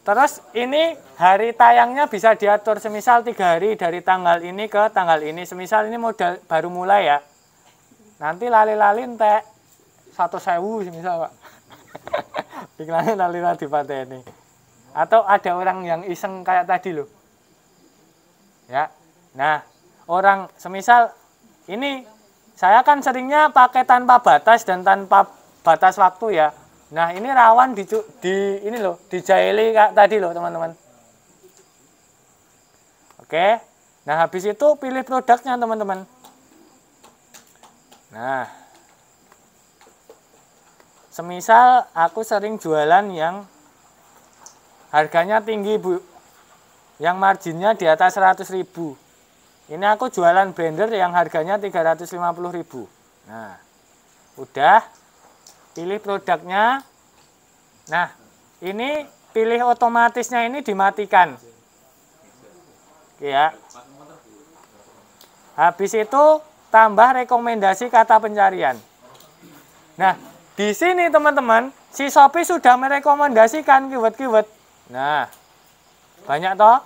Terus ini hari tayangnya bisa diatur, semisal 3 hari dari tanggal ini ke tanggal ini. Semisal ini modal baru mulai ya. Nanti lali-lali entek 100.000 semisal Pak. Iklannya lali-lali dipateni. Atau ada orang yang iseng kayak tadi loh. Ya. Nah, orang semisal ini saya kan seringnya pakai tanpa batas dan tanpa batas waktu ya. Nah, ini rawan ini loh, dijaili kayak tadi loh, teman-teman. Oke. Nah, habis itu pilih produknya, teman-teman. Nah, semisal aku sering jualan yang harganya tinggi, Bu. Yang marginnya di atas 100.000. Ini aku jualan blender yang harganya 350.000. Nah, udah pilih produknya. Nah, ini pilih otomatisnya ini dimatikan. Oke ya. Habis itu tambah rekomendasi kata pencarian. Nah, di sini teman-teman, si Shopee sudah merekomendasikan keyword-keyword. Nah, banyak toh?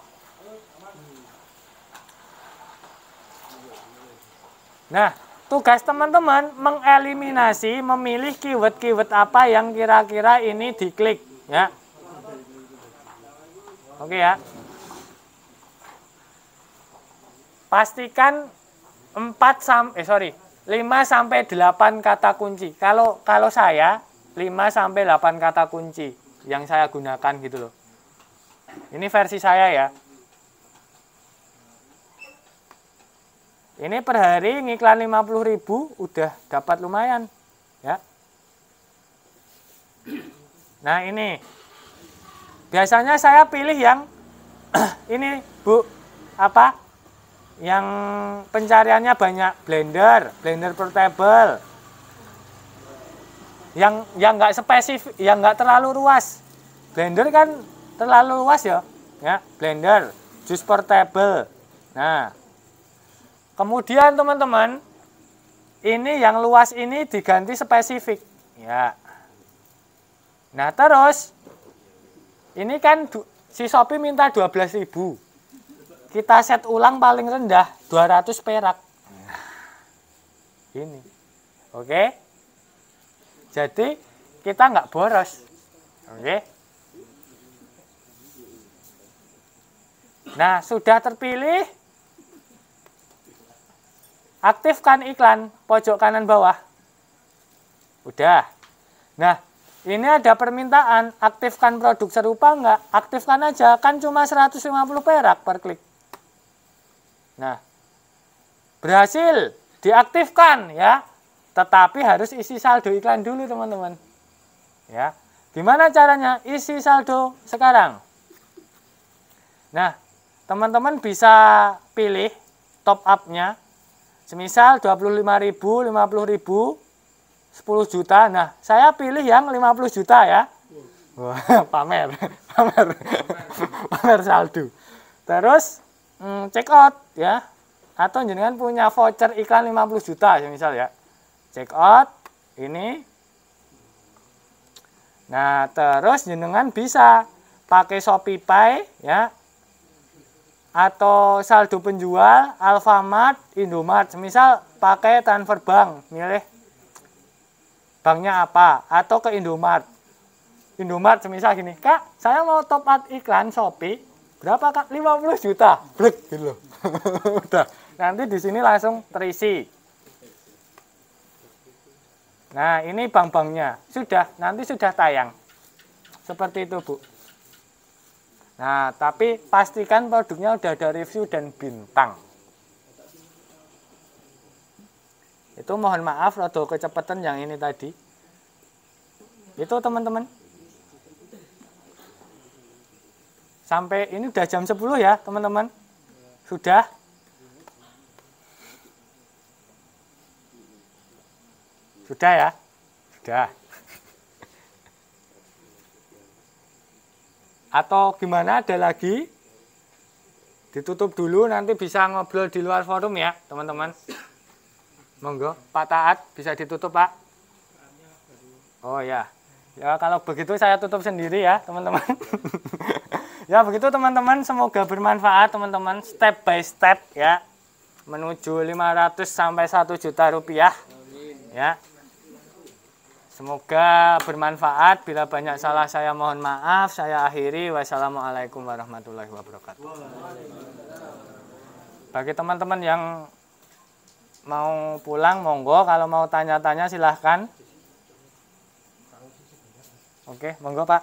Nah, tugas teman-teman mengeliminasi, memilih keyword-keyword apa yang kira-kira ini diklik, ya. Oke ya. Pastikan 5 sampai 8 kata kunci. Kalau saya 5 sampai 8 kata kunci yang saya gunakan gitu loh. Ini versi saya ya. Ini per hari ngiklan 50.000 udah dapat lumayan ya. Nah, ini biasanya saya pilih yang ini Bu, apa? Yang pencariannya banyak, blender portable. Yang nggak spesifik, yang nggak terlalu luas. Blender kan terlalu luas ya, blender, jus portable. Nah, kemudian teman-teman, ini yang luas ini diganti spesifik, ya. Nah, terus ini kan si Shopee minta 12.000. Kita set ulang paling rendah 200 perak. Nah, ini, oke. Jadi kita nggak boros, oke. Nah, sudah terpilih, aktifkan iklan pojok kanan bawah. Udah. Nah, ini ada permintaan, aktifkan produk serupa enggak? Aktifkan aja, kan cuma 150 perak per klik. Nah, berhasil diaktifkan ya. Tetapi harus isi saldo iklan dulu teman-teman. Ya. Gimana caranya? Isi saldo sekarang. Nah, teman-teman bisa pilih top up-nya. Semisal 25.000, 50.000, 10 juta. Nah, saya pilih yang 50 juta ya. Wah, pamer saldo. Terus check out ya. Atau jenengan punya voucher iklan 50 juta misal ya. Check out ini. Nah, terus jenengan bisa pakai ShopeePay ya. Atau saldo penjual Alfamart, Indomart, misal pakai transfer bank, milih banknya apa, atau ke Indomart. Indomart semisal gini, Kak, saya mau top up iklan Shopee, berapa Kak? 50 juta, blek gitu loh. Udah, nanti di sini langsung terisi. Nah, ini bank-banknya, sudah, nanti sudah tayang. Seperti itu, Bu. Nah, tapi pastikan produknya udah ada review dan bintang. Itu mohon maaf rada kecepatan yang ini tadi. Itu teman-teman. Sampai ini udah jam 10 ya, teman-teman. Sudah? Sudah ya? Sudah. Atau gimana, ada lagi? Ditutup dulu, nanti bisa ngobrol di luar forum ya teman-teman. Monggo Pak Taat, bisa ditutup Pak. Oh ya, ya kalau begitu saya tutup sendiri ya teman-teman. Ya begitu teman-teman, semoga bermanfaat teman-teman, step by step ya, menuju 500 sampai 1 juta rupiah ya. Semoga bermanfaat. Bila banyak salah saya mohon maaf. Saya akhiri. Wassalamualaikum warahmatullahi wabarakatuh. Bagi teman-teman yang mau pulang, monggo. Kalau mau tanya-tanya silahkan. Oke, monggo Pak.